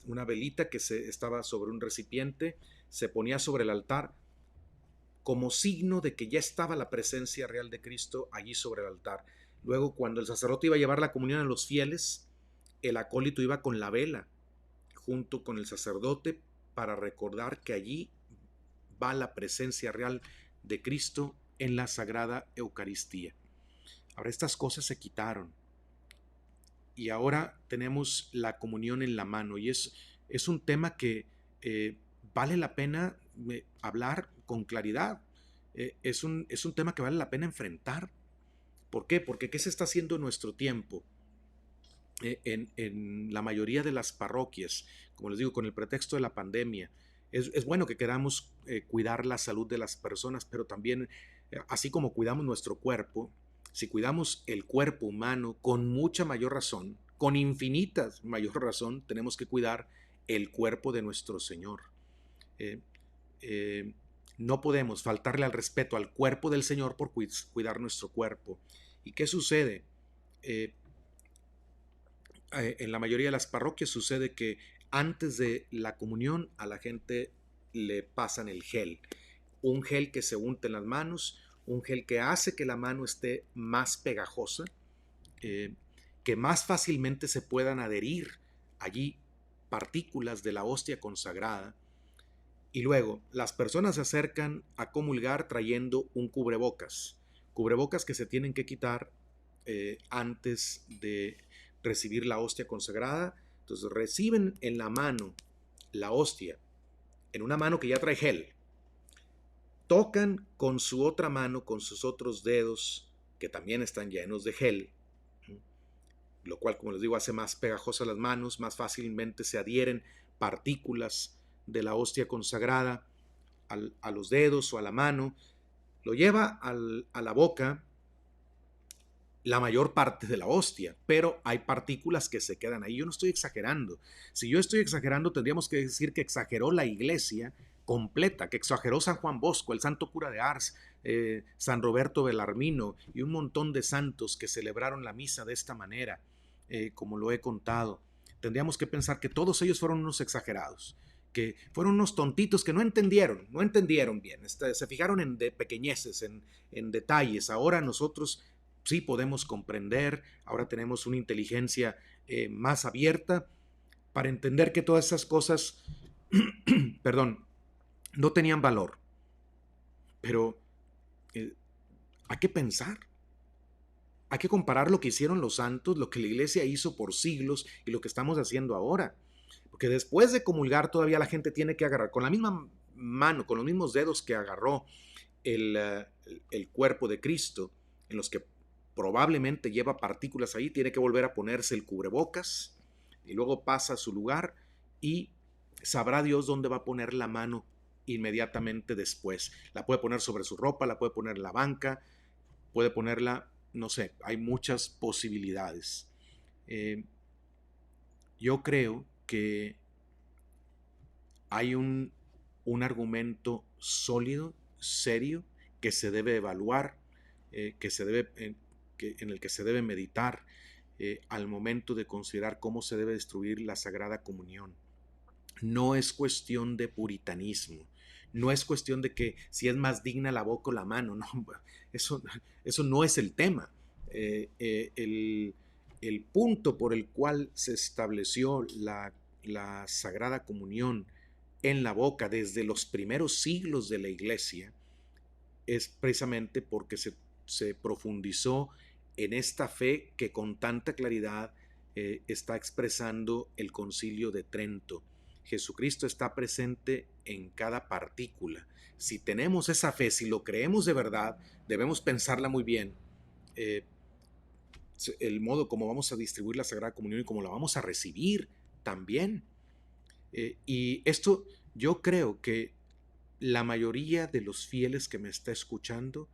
una velita que estaba sobre un recipiente, se ponía sobre el altar como signo de que ya estaba la presencia real de Cristo allí sobre el altar. Luego, cuando el sacerdote iba a llevar la comunión a los fieles, el acólito iba con la vela junto con el sacerdote para recordar que allí va la presencia real de Cristo en la Sagrada Eucaristía. Ahora estas cosas se quitaron y ahora tenemos la comunión en la mano y es un tema que vale la pena hablar con claridad. Es un tema que vale la pena enfrentar. ¿Por qué? Porque ¿qué se está haciendo en nuestro tiempo? En la mayoría de las parroquias, como les digo, con el pretexto de la pandemia, es bueno que queramos cuidar la salud de las personas, pero también, así como cuidamos nuestro cuerpo, si cuidamos el cuerpo humano, con mucha mayor razón, con infinita mayor razón, tenemos que cuidar el cuerpo de nuestro Señor. No podemos faltarle al respeto al cuerpo del Señor por cuidar nuestro cuerpo. ¿Y qué sucede? En la mayoría de las parroquias sucede que antes de la comunión a la gente le pasan el gel, un gel que se unta en las manos, un gel que hace que la mano esté más pegajosa, que más fácilmente se puedan adherir allí partículas de la hostia consagrada. Y luego las personas se acercan a comulgar trayendo un cubrebocas que se tienen que quitar antes de recibir la hostia consagrada. Entonces reciben en la mano la hostia, en una mano que ya trae gel, tocan con su otra mano, con sus otros dedos, que también están llenos de gel, lo cual, como les digo, hace más pegajosas las manos, más fácilmente se adhieren partículas de la hostia consagrada a los dedos o a la mano, lo lleva a la boca la mayor parte de la hostia, pero hay partículas que se quedan ahí. Yo no estoy exagerando. Si yo estoy exagerando, tendríamos que decir que exageró la iglesia completa, que exageró San Juan Bosco, el santo cura de Ars, San Roberto Belarmino y un montón de santos que celebraron la misa de esta manera, como lo he contado. Tendríamos que pensar que todos ellos fueron unos exagerados, que fueron unos tontitos que no entendieron bien, se fijaron en pequeñeces, en detalles. Ahora nosotros sí podemos comprender, ahora tenemos una inteligencia más abierta para entender que todas esas cosas, perdón, no tenían valor. Pero hay que pensar, hay que comparar lo que hicieron los santos, lo que la iglesia hizo por siglos y lo que estamos haciendo ahora. Porque después de comulgar todavía la gente tiene que agarrar con la misma mano, con los mismos dedos que agarró el cuerpo de Cristo, en los que probablemente lleva partículas ahí, tiene que volver a ponerse el cubrebocas y luego pasa a su lugar y sabrá Dios dónde va a poner la mano inmediatamente después. La puede poner sobre su ropa, la puede poner en la banca, puede ponerla, no sé, hay muchas posibilidades. Yo creo que hay un argumento sólido, serio, que se debe evaluar, en el que se debe meditar al momento de considerar cómo se debe distribuir la Sagrada Comunión. No es cuestión de puritanismo, no es cuestión de que si es más digna la boca o la mano, no, eso no es el tema. El punto por el cual se estableció la Sagrada Comunión en la boca desde los primeros siglos de la Iglesia es precisamente porque se profundizó en esta fe que con tanta claridad está expresando el Concilio de Trento. Jesucristo está presente en cada partícula. Si tenemos esa fe, si lo creemos de verdad, debemos pensarla muy bien. el modo como vamos a distribuir la Sagrada Comunión y cómo la vamos a recibir también. Y esto yo creo que la mayoría de los fieles que me está escuchando,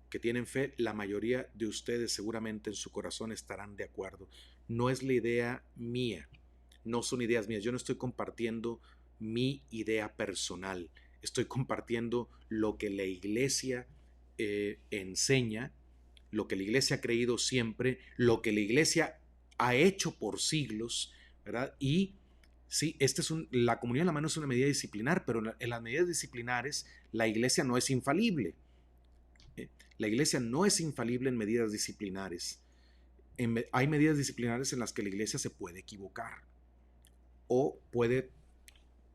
que tienen fe, la mayoría de ustedes seguramente en su corazón estarán de acuerdo. No es la idea mía, no son ideas mías. Yo no estoy compartiendo mi idea personal, estoy compartiendo lo que la iglesia enseña, lo que la iglesia ha creído siempre, lo que la iglesia ha hecho por siglos, ¿verdad? Y sí, la comunión en la mano es una medida disciplinar, pero en las medidas disciplinares la iglesia no es infalible. La iglesia no es infalible en medidas disciplinares. Hay medidas disciplinares en las que la iglesia se puede equivocar o puede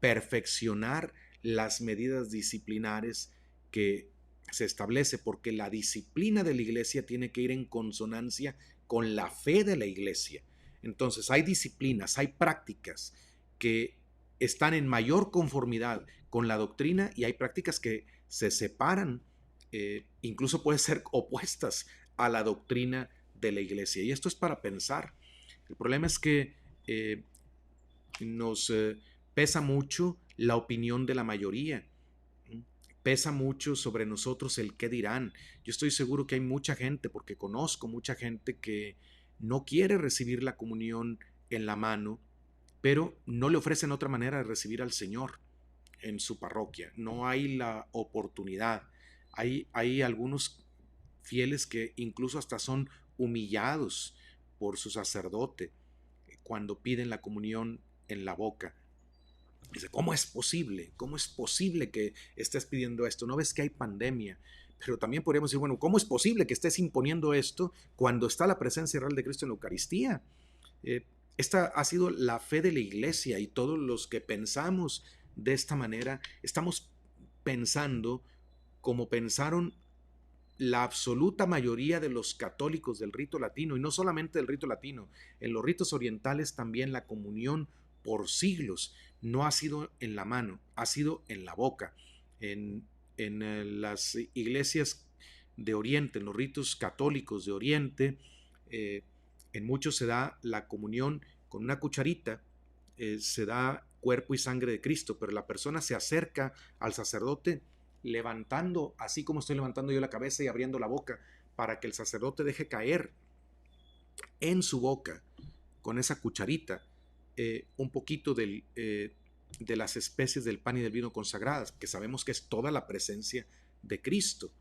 perfeccionar las medidas disciplinares que se establece, porque la disciplina de la iglesia tiene que ir en consonancia con la fe de la iglesia. Entonces hay disciplinas, hay prácticas que están en mayor conformidad con la doctrina y hay prácticas que se separan, incluso pueden ser opuestas a la doctrina de la iglesia. Y esto es para pensar. El problema es que nos pesa mucho la opinión de la mayoría. Pesa mucho sobre nosotros el qué dirán. Yo estoy seguro que hay mucha gente, porque conozco mucha gente que no quiere recibir la comunión en la mano, pero no le ofrecen otra manera de recibir al Señor en su parroquia. No hay la oportunidad. Hay algunos fieles que incluso hasta son humillados por su sacerdote cuando piden la comunión en la boca. Dice, ¿cómo es posible? ¿Cómo es posible que estés pidiendo esto? ¿No ves que hay pandemia? Pero también podríamos decir, bueno, ¿cómo es posible que estés imponiendo esto cuando está la presencia real de Cristo en la Eucaristía? Esta ha sido la fe de la iglesia y todos los que pensamos de esta manera estamos pensando como pensaron la absoluta mayoría de los católicos del rito latino, y no solamente del rito latino, en los ritos orientales también la comunión por siglos no ha sido en la mano, ha sido en la boca. Las iglesias de Oriente, en los ritos católicos de Oriente, en muchos se da la comunión con una cucharita, se da cuerpo y sangre de Cristo, pero la persona se acerca al sacerdote levantando, así como estoy levantando yo la cabeza y abriendo la boca, para que el sacerdote deje caer en su boca, con esa cucharita, un poquito de las especies del pan y del vino consagradas, que sabemos que es toda la presencia de Cristo.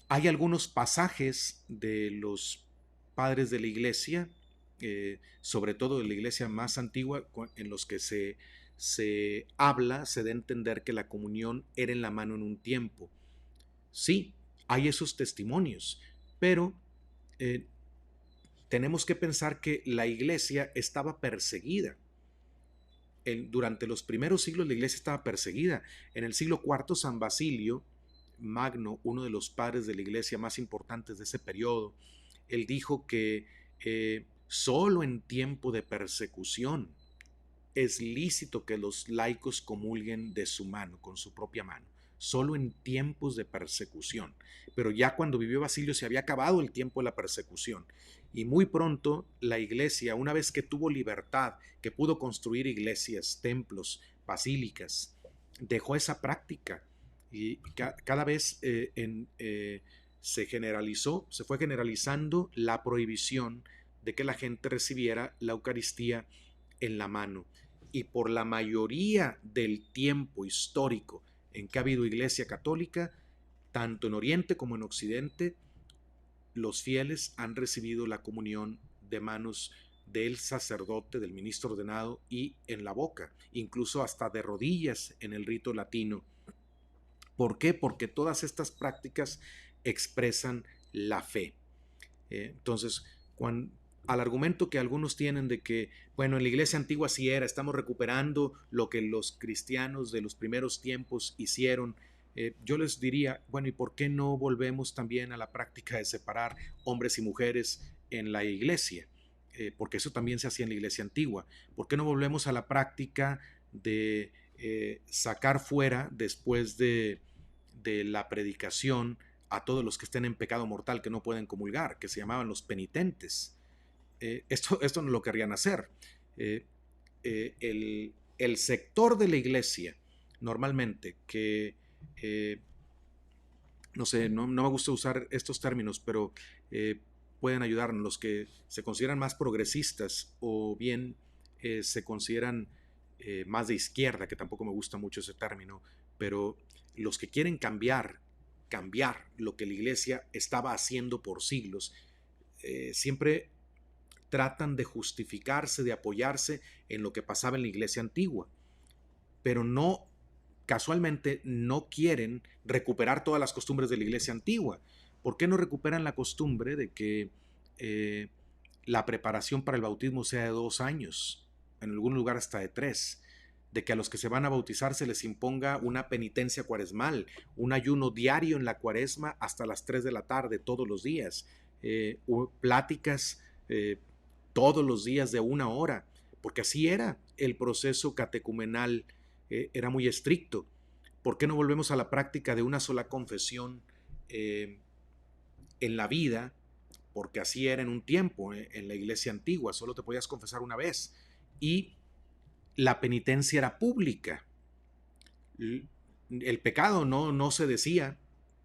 Hay algunos pasajes de los padres de la iglesia, sobre todo de la iglesia más antigua, en los que se habla, se da a entender que la comunión era en la mano en un tiempo. Sí, hay esos testimonios, pero tenemos que pensar que la iglesia estaba perseguida. Durante los primeros siglos la iglesia estaba perseguida. En el siglo IV, San Basilio Magno, uno de los padres de la iglesia más importantes de ese periodo, él dijo que solo en tiempo de persecución es lícito que los laicos comulguen de su mano, con su propia mano, solo en tiempos de persecución. Pero ya cuando vivió Basilio se había acabado el tiempo de la persecución. Y muy pronto la iglesia, una vez que tuvo libertad, que pudo construir iglesias, templos, basílicas, dejó esa práctica. Y cada vez se generalizó, se fue generalizando la prohibición de que la gente recibiera la Eucaristía en la mano. Y por la mayoría del tiempo histórico en que ha habido iglesia católica, tanto en Oriente como en Occidente, los fieles han recibido la comunión de manos del sacerdote, del ministro ordenado y en la boca, incluso hasta de rodillas en el rito latino. ¿Por qué? Porque todas estas prácticas expresan la fe. Entonces, al argumento que algunos tienen de que, bueno, en la iglesia antigua sí era, estamos recuperando lo que los cristianos de los primeros tiempos hicieron, yo les diría, bueno, ¿y por qué no volvemos también a la práctica de separar hombres y mujeres en la iglesia? Porque eso también se hacía en la iglesia antigua. ¿Por qué no volvemos a la práctica de sacar fuera, después de la predicación, a todos los que estén en pecado mortal que no pueden comulgar, que se llamaban los penitentes. Esto no lo querrían hacer. El sector de la iglesia, normalmente, que no sé, no me gusta usar estos términos, pero pueden ayudarnos, los que se consideran más progresistas o bien se consideran más de izquierda, que tampoco me gusta mucho ese término, pero los que quieren cambiar lo que la iglesia estaba haciendo por siglos, siempre tratan de justificarse, de apoyarse en lo que pasaba en la iglesia antigua, pero no, casualmente no quieren recuperar todas las costumbres de la iglesia antigua. ¿Por qué no recuperan la costumbre de que la preparación para el bautismo sea de 2 años, en algún lugar hasta de 3? De que a los que se van a bautizar se les imponga una penitencia cuaresmal, un ayuno diario en la cuaresma hasta las 3 de la tarde todos los días, pláticas todos los días de 1 hora, porque así era el proceso catecumenal, era muy estricto. ¿Por qué no volvemos a la práctica de una sola confesión en la vida? Porque así era en un tiempo, en la iglesia antigua, solo te podías confesar una vez. Y la penitencia era pública. El pecado no se decía,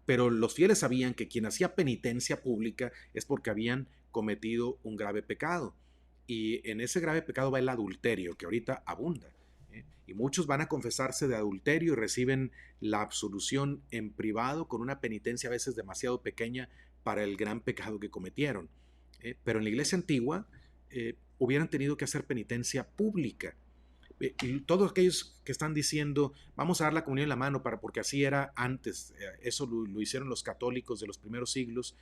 pero los fieles sabían que quien hacía penitencia pública es porque habían cometido un grave pecado. Y en ese grave pecado va el adulterio, que ahorita abunda. Y muchos van a confesarse de adulterio y reciben la absolución en privado con una penitencia a veces demasiado pequeña para el gran pecado que cometieron. Pero en la iglesia antigua hubieran tenido que hacer penitencia pública. Y todos aquellos que están diciendo vamos a dar la comunión en la mano porque así era antes, eso lo hicieron los católicos de los primeros siglos,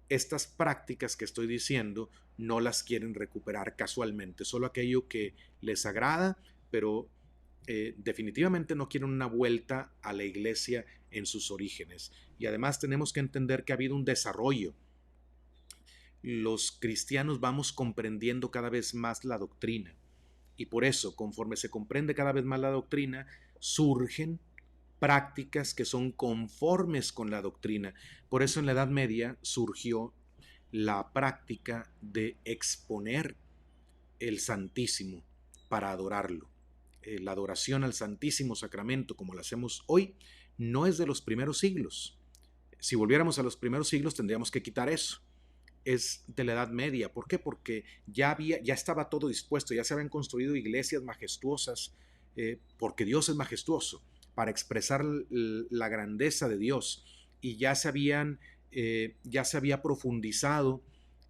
estas prácticas que estoy diciendo no las quieren recuperar casualmente, solo aquello que les agrada, pero definitivamente no quieren una vuelta a la iglesia en sus orígenes. Y además tenemos que entender que ha habido un desarrollo. Los cristianos vamos comprendiendo cada vez más la doctrina. Y por eso, conforme se comprende cada vez más la doctrina, surgen prácticas que son conformes con la doctrina. Por eso en la Edad Media surgió la práctica de exponer el Santísimo para adorarlo. La adoración al Santísimo Sacramento, como la hacemos hoy, no es de los primeros siglos. Si volviéramos a los primeros siglos, tendríamos que quitar eso. Es de la Edad Media. ¿Por qué? Porque ya estaba todo dispuesto, ya se habían construido iglesias majestuosas, porque Dios es majestuoso, para expresar la grandeza de Dios. Y ya se había profundizado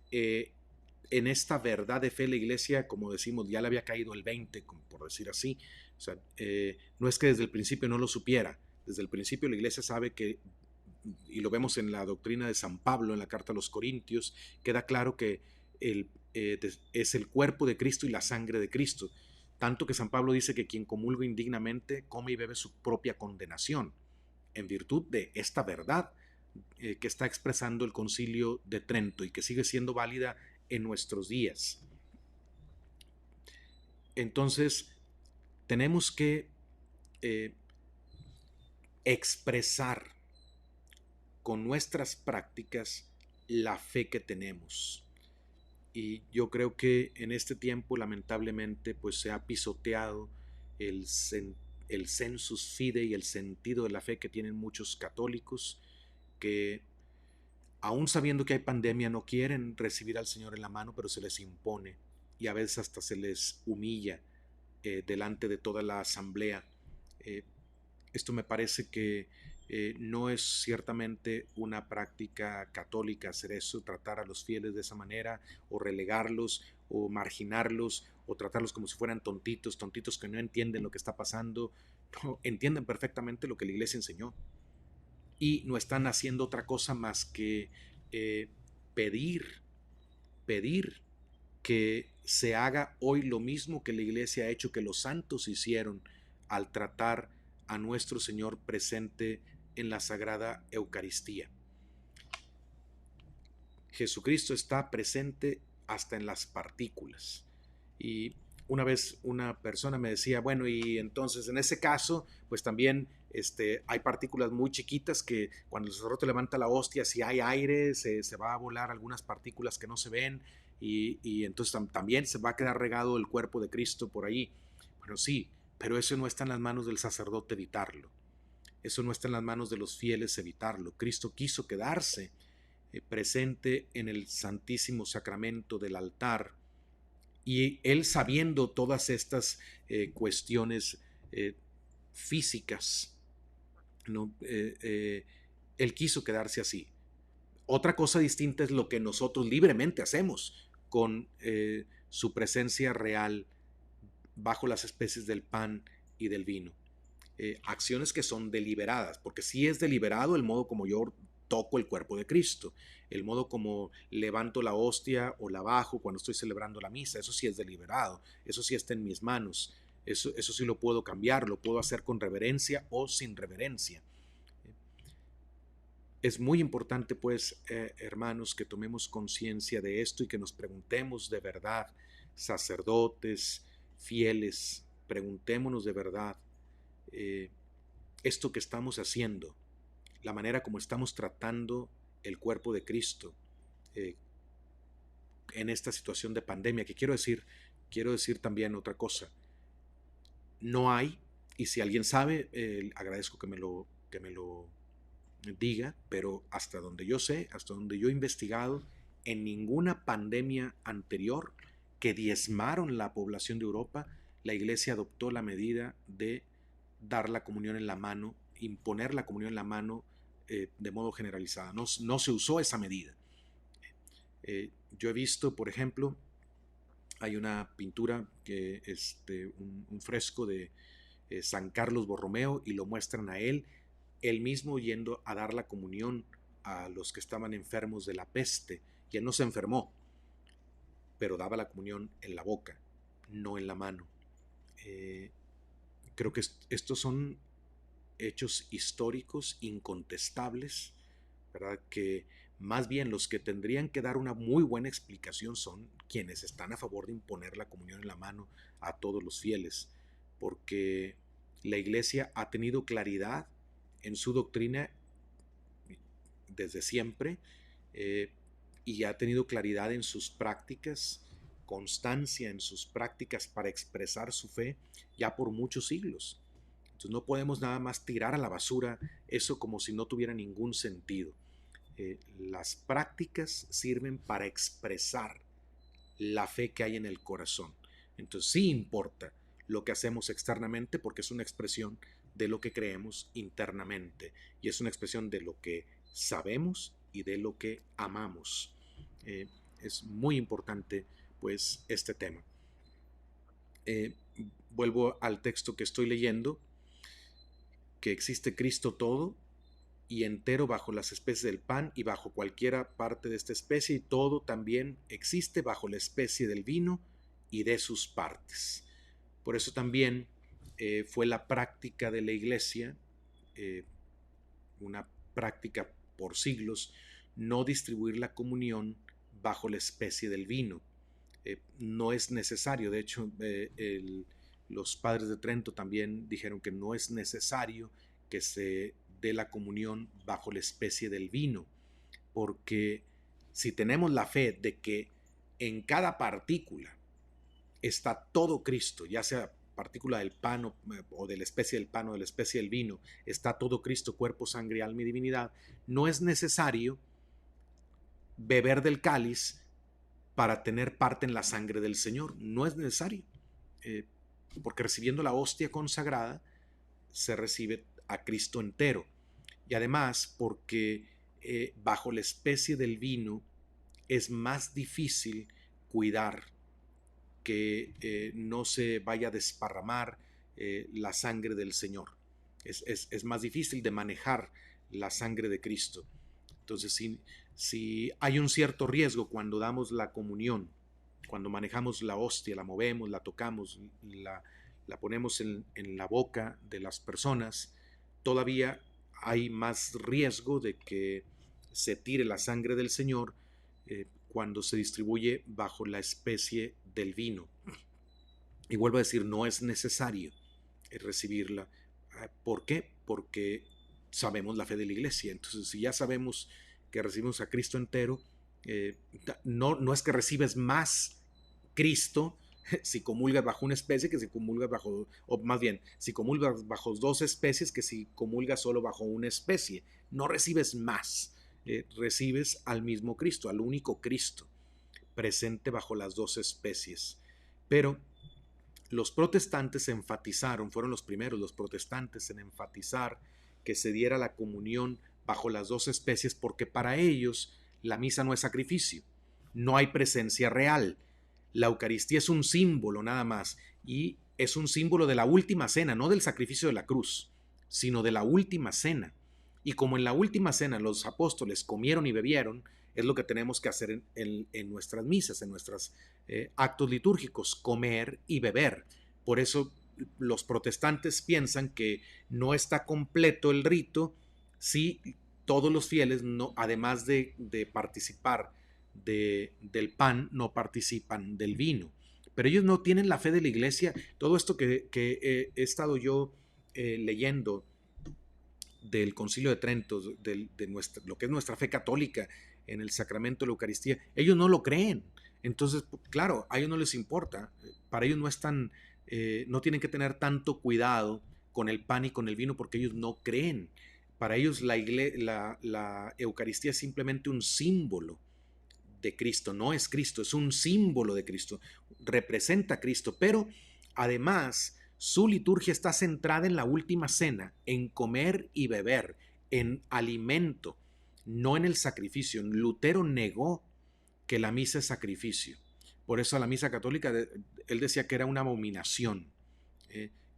en esta verdad de fe. La iglesia, como decimos, ya le había caído el 20, por decir así. O sea, no es que desde el principio no lo supiera. Desde el principio la iglesia sabe que, y lo vemos en la doctrina de San Pablo, en la carta a los Corintios, queda claro que es el cuerpo de Cristo y la sangre de Cristo. Tanto que San Pablo dice que quien comulga indignamente come y bebe su propia condenación, en virtud de esta verdad que está expresando el Concilio de Trento y que sigue siendo válida en nuestros días. Entonces, tenemos que expresar con nuestras prácticas la fe que tenemos. Y yo creo que en este tiempo, lamentablemente, pues se ha pisoteado el sensus fidei y el sentido de la fe que tienen muchos católicos, que aún sabiendo que hay pandemia no quieren recibir al Señor en la mano, pero se les impone y a veces hasta se les humilla delante de toda la asamblea. Esto me parece que no es ciertamente una práctica católica hacer eso, tratar a los fieles de esa manera, o relegarlos, o marginarlos, o tratarlos como si fueran tontitos que no entienden lo que está pasando. No, entienden perfectamente lo que la iglesia enseñó y no están haciendo otra cosa más que pedir que se haga hoy lo mismo que la iglesia ha hecho, que los santos hicieron al tratar a nuestro Señor presente en la Sagrada Eucaristía. Jesucristo está presente hasta en las partículas. Y una vez una persona me decía, bueno, y entonces en ese caso, pues también Hay partículas muy chiquitas que cuando el sacerdote levanta la hostia, si hay aire, se va a volar algunas partículas que no se ven y entonces también se va a quedar regado el cuerpo de Cristo por ahí. Bueno, sí, pero eso no está en las manos del sacerdote evitarlo. Eso no está en las manos de los fieles evitarlo. Cristo quiso quedarse presente en el Santísimo Sacramento del altar y él, sabiendo todas estas cuestiones físicas, ¿no? Él quiso quedarse así. Otra cosa distinta es lo que nosotros libremente hacemos con su presencia real bajo las especies del pan y del vino. Acciones que son deliberadas, porque sí es deliberado el modo como yo toco el cuerpo de Cristo, el modo como levanto la hostia o la bajo cuando estoy celebrando la misa, eso sí es deliberado, eso sí está en mis manos, eso sí lo puedo cambiar, lo puedo hacer con reverencia o sin reverencia. Es muy importante, pues, hermanos, que tomemos conciencia de esto y que nos preguntemos de verdad, sacerdotes, fieles, preguntémonos de verdad, esto que estamos haciendo, la manera como estamos tratando el cuerpo de Cristo en esta situación de pandemia, que quiero decir también otra cosa, no hay, y si alguien sabe, agradezco que me lo diga, pero hasta donde yo sé, hasta donde yo he investigado, en ninguna pandemia anterior que diezmaron la población de Europa, la Iglesia adoptó la medida de dar la comunión en la mano, imponer la comunión en la mano de modo generalizado. No se usó esa medida. Yo he visto, por ejemplo, hay una pintura, un fresco de San Carlos Borromeo, y lo muestran a él mismo yendo a dar la comunión a los que estaban enfermos de la peste, y él no se enfermó, pero daba la comunión en la boca, no en la mano. Creo que estos son hechos históricos incontestables, ¿verdad? Que más bien los que tendrían que dar una muy buena explicación son quienes están a favor de imponer la comunión en la mano a todos los fieles, porque la Iglesia ha tenido claridad en su doctrina desde siempre y ha tenido claridad en sus prácticas, constancia en sus prácticas para expresar su fe ya por muchos siglos. Entonces no podemos nada más tirar a la basura eso como si no tuviera ningún sentido. Las prácticas sirven para expresar la fe que hay en el corazón. Entonces sí importa lo que hacemos externamente porque es una expresión de lo que creemos internamente y es una expresión de lo que sabemos y de lo que amamos. Es muy importante pues este tema. Vuelvo al texto que estoy leyendo, que existe Cristo todo y entero bajo las especies del pan y bajo cualquiera parte de esta especie, y todo también existe bajo la especie del vino y de sus partes. Por eso también fue la práctica de la Iglesia, una práctica por siglos, no distribuir la comunión bajo la especie del vino. No es necesario, de hecho los padres de Trento también dijeron que no es necesario que se dé la comunión bajo la especie del vino, porque si tenemos la fe de que en cada partícula está todo Cristo, ya sea partícula del pan o de la especie del pan o de la especie del vino, está todo Cristo, cuerpo, sangre, alma y divinidad, no es necesario beber del cáliz para tener parte en la sangre del Señor, no es necesario, porque recibiendo la hostia consagrada se recibe a Cristo entero, y además porque bajo la especie del vino es más difícil cuidar que no se vaya a desparramar la sangre del Señor. Es más difícil de manejar la sangre de Cristo. Entonces, si hay un cierto riesgo cuando damos la comunión, cuando manejamos la hostia, la movemos, la tocamos, la ponemos en la boca de las personas, todavía hay más riesgo de que se tire la sangre del Señor cuando se distribuye bajo la especie del vino. Y vuelvo a decir, no es necesario recibirla. ¿Por qué? porque sabemos la fe de la iglesia. Entonces, si ya sabemos que recibimos a Cristo entero, no es que recibes más Cristo si comulgas bajo una especie que si comulgas bajo, o más bien, si comulgas bajo dos especies que si comulgas solo bajo una especie. No recibes más, recibes al mismo Cristo, al único Cristo, presente bajo las dos especies. Pero los protestantes enfatizaron, fueron los primeros, los protestantes, en enfatizar que se diera la comunión bajo las dos especies, porque para ellos la misa no es sacrificio, no hay presencia real. La Eucaristía es un símbolo nada más, y es un símbolo de la última cena, no del sacrificio de la cruz, sino de la última cena. Y como en la última cena los apóstoles comieron y bebieron, es lo que tenemos que hacer en nuestras misas, en nuestros actos litúrgicos, comer y beber. Por eso los protestantes piensan que no está completo el rito si todos los fieles, no, además de participar del pan, no participan del vino. Pero ellos no tienen la fe de la iglesia. Todo esto que he estado yo leyendo del Concilio de Trento, lo que es nuestra fe católica en el sacramento de la Eucaristía, ellos no lo creen. Entonces, claro, a ellos no les importa. Para ellos no están, no tienen que tener tanto cuidado con el pan y con el vino porque ellos no creen. Para ellos la Eucaristía es simplemente un símbolo de Cristo, no es Cristo, es un símbolo de Cristo, representa a Cristo, pero además su liturgia está centrada en la última cena, en comer y beber, en alimento, no en el sacrificio. Lutero negó que la misa es sacrificio. Por eso a la misa católica él decía que era una abominación,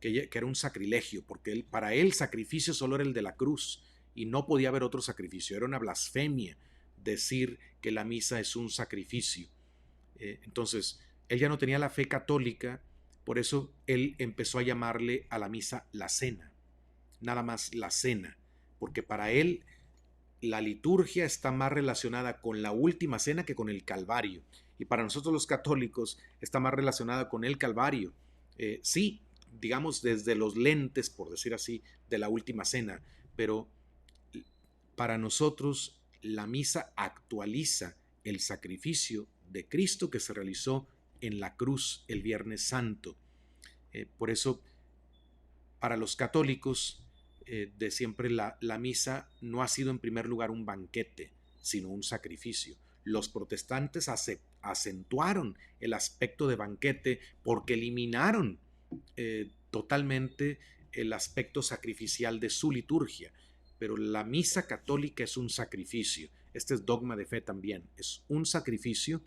que era un sacrilegio, porque para él sacrificio solo era el de la cruz y no podía haber otro sacrificio, era una blasfemia decir que la misa es un sacrificio. Entonces, él ya no tenía la fe católica, por eso él empezó a llamarle a la misa la cena, nada más la cena, porque para él la liturgia está más relacionada con la última cena que con el Calvario, y para nosotros los católicos está más relacionada con el Calvario. Sí, digamos desde los lentes, por decir así, de la última cena, pero para nosotros la misa actualiza el sacrificio de Cristo que se realizó en la cruz el Viernes Santo. Por eso, para los católicos de siempre, la misa no ha sido en primer lugar un banquete, sino un sacrificio. Los protestantes acentuaron el aspecto de banquete porque eliminaron totalmente el aspecto sacrificial de su liturgia. Pero la misa católica es un sacrificio. Este es dogma de fe también. Es un sacrificio,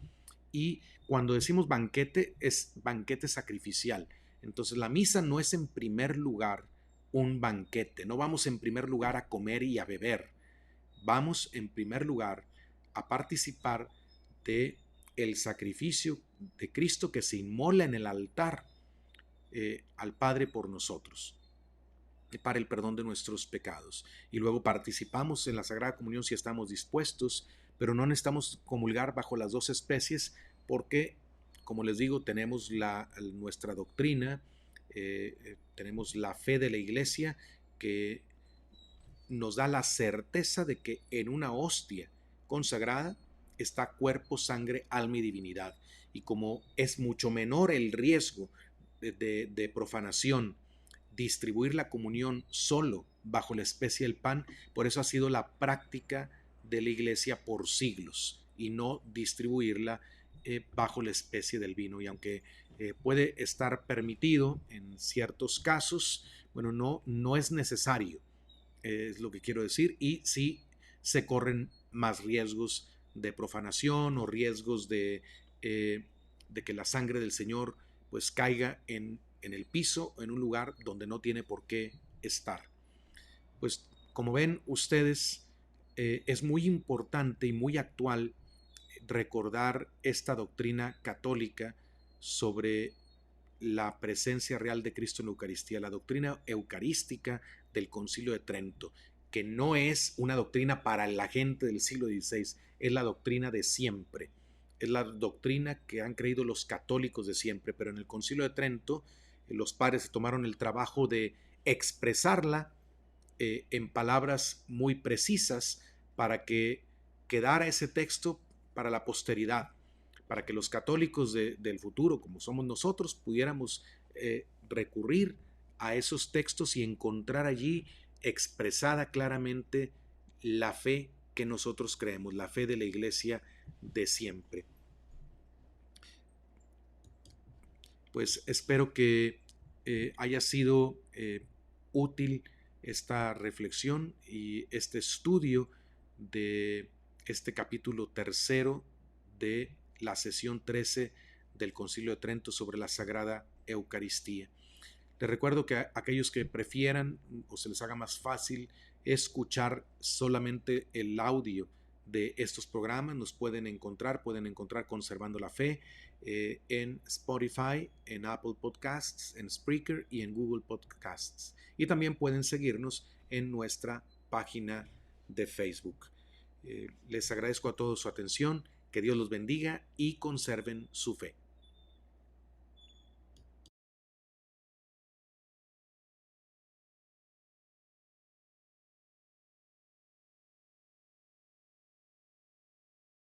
y cuando decimos banquete, es banquete sacrificial. Entonces la misa no es en primer lugar un banquete. No vamos en primer lugar a comer y a beber. Vamos en primer lugar a participar de el sacrificio de Cristo que se inmola en el altar al Padre por nosotros, para el perdón de nuestros pecados. Y luego participamos en la Sagrada Comunión si estamos dispuestos, pero no necesitamos comulgar bajo las dos especies porque, como les digo, tenemos nuestra doctrina, tenemos la fe de la Iglesia que nos da la certeza de que en una hostia consagrada está cuerpo, sangre, alma y divinidad. Y como es mucho menor el riesgo de profanación distribuir la comunión solo bajo la especie del pan, por eso ha sido la práctica de la iglesia por siglos, y no distribuirla bajo la especie del vino. Y aunque puede estar permitido en ciertos casos, bueno, no es necesario, es lo que quiero decir, y sí se corren más riesgos de profanación o riesgos de que la sangre del Señor pues caiga en el piso o en un lugar donde no tiene por qué estar. Pues como ven ustedes, es muy importante y muy actual recordar esta doctrina católica sobre la presencia real de Cristo en la Eucaristía, la doctrina eucarística del Concilio de Trento, que no es una doctrina para la gente del siglo XVI, es la doctrina de siempre. Es la doctrina que han creído los católicos de siempre, pero en el Concilio de Trento los padres se tomaron el trabajo de expresarla en palabras muy precisas para que quedara ese texto para la posteridad, para que los católicos del futuro, como somos nosotros, pudiéramos recurrir a esos textos y encontrar allí expresada claramente la fe que nosotros creemos, la fe de la iglesia de siempre. Pues espero que haya sido útil esta reflexión y este estudio de este capítulo tercero de la sesión 13 del Concilio de Trento sobre la Sagrada Eucaristía. Les recuerdo que a aquellos que prefieran o se les haga más fácil escuchar solamente el audio de estos programas, nos pueden encontrar Conservando la Fe en Spotify, en Apple Podcasts, en Spreaker y en Google Podcasts. Y también pueden seguirnos en nuestra página de Facebook. Les agradezco a todos su atención, que Dios los bendiga y conserven su fe.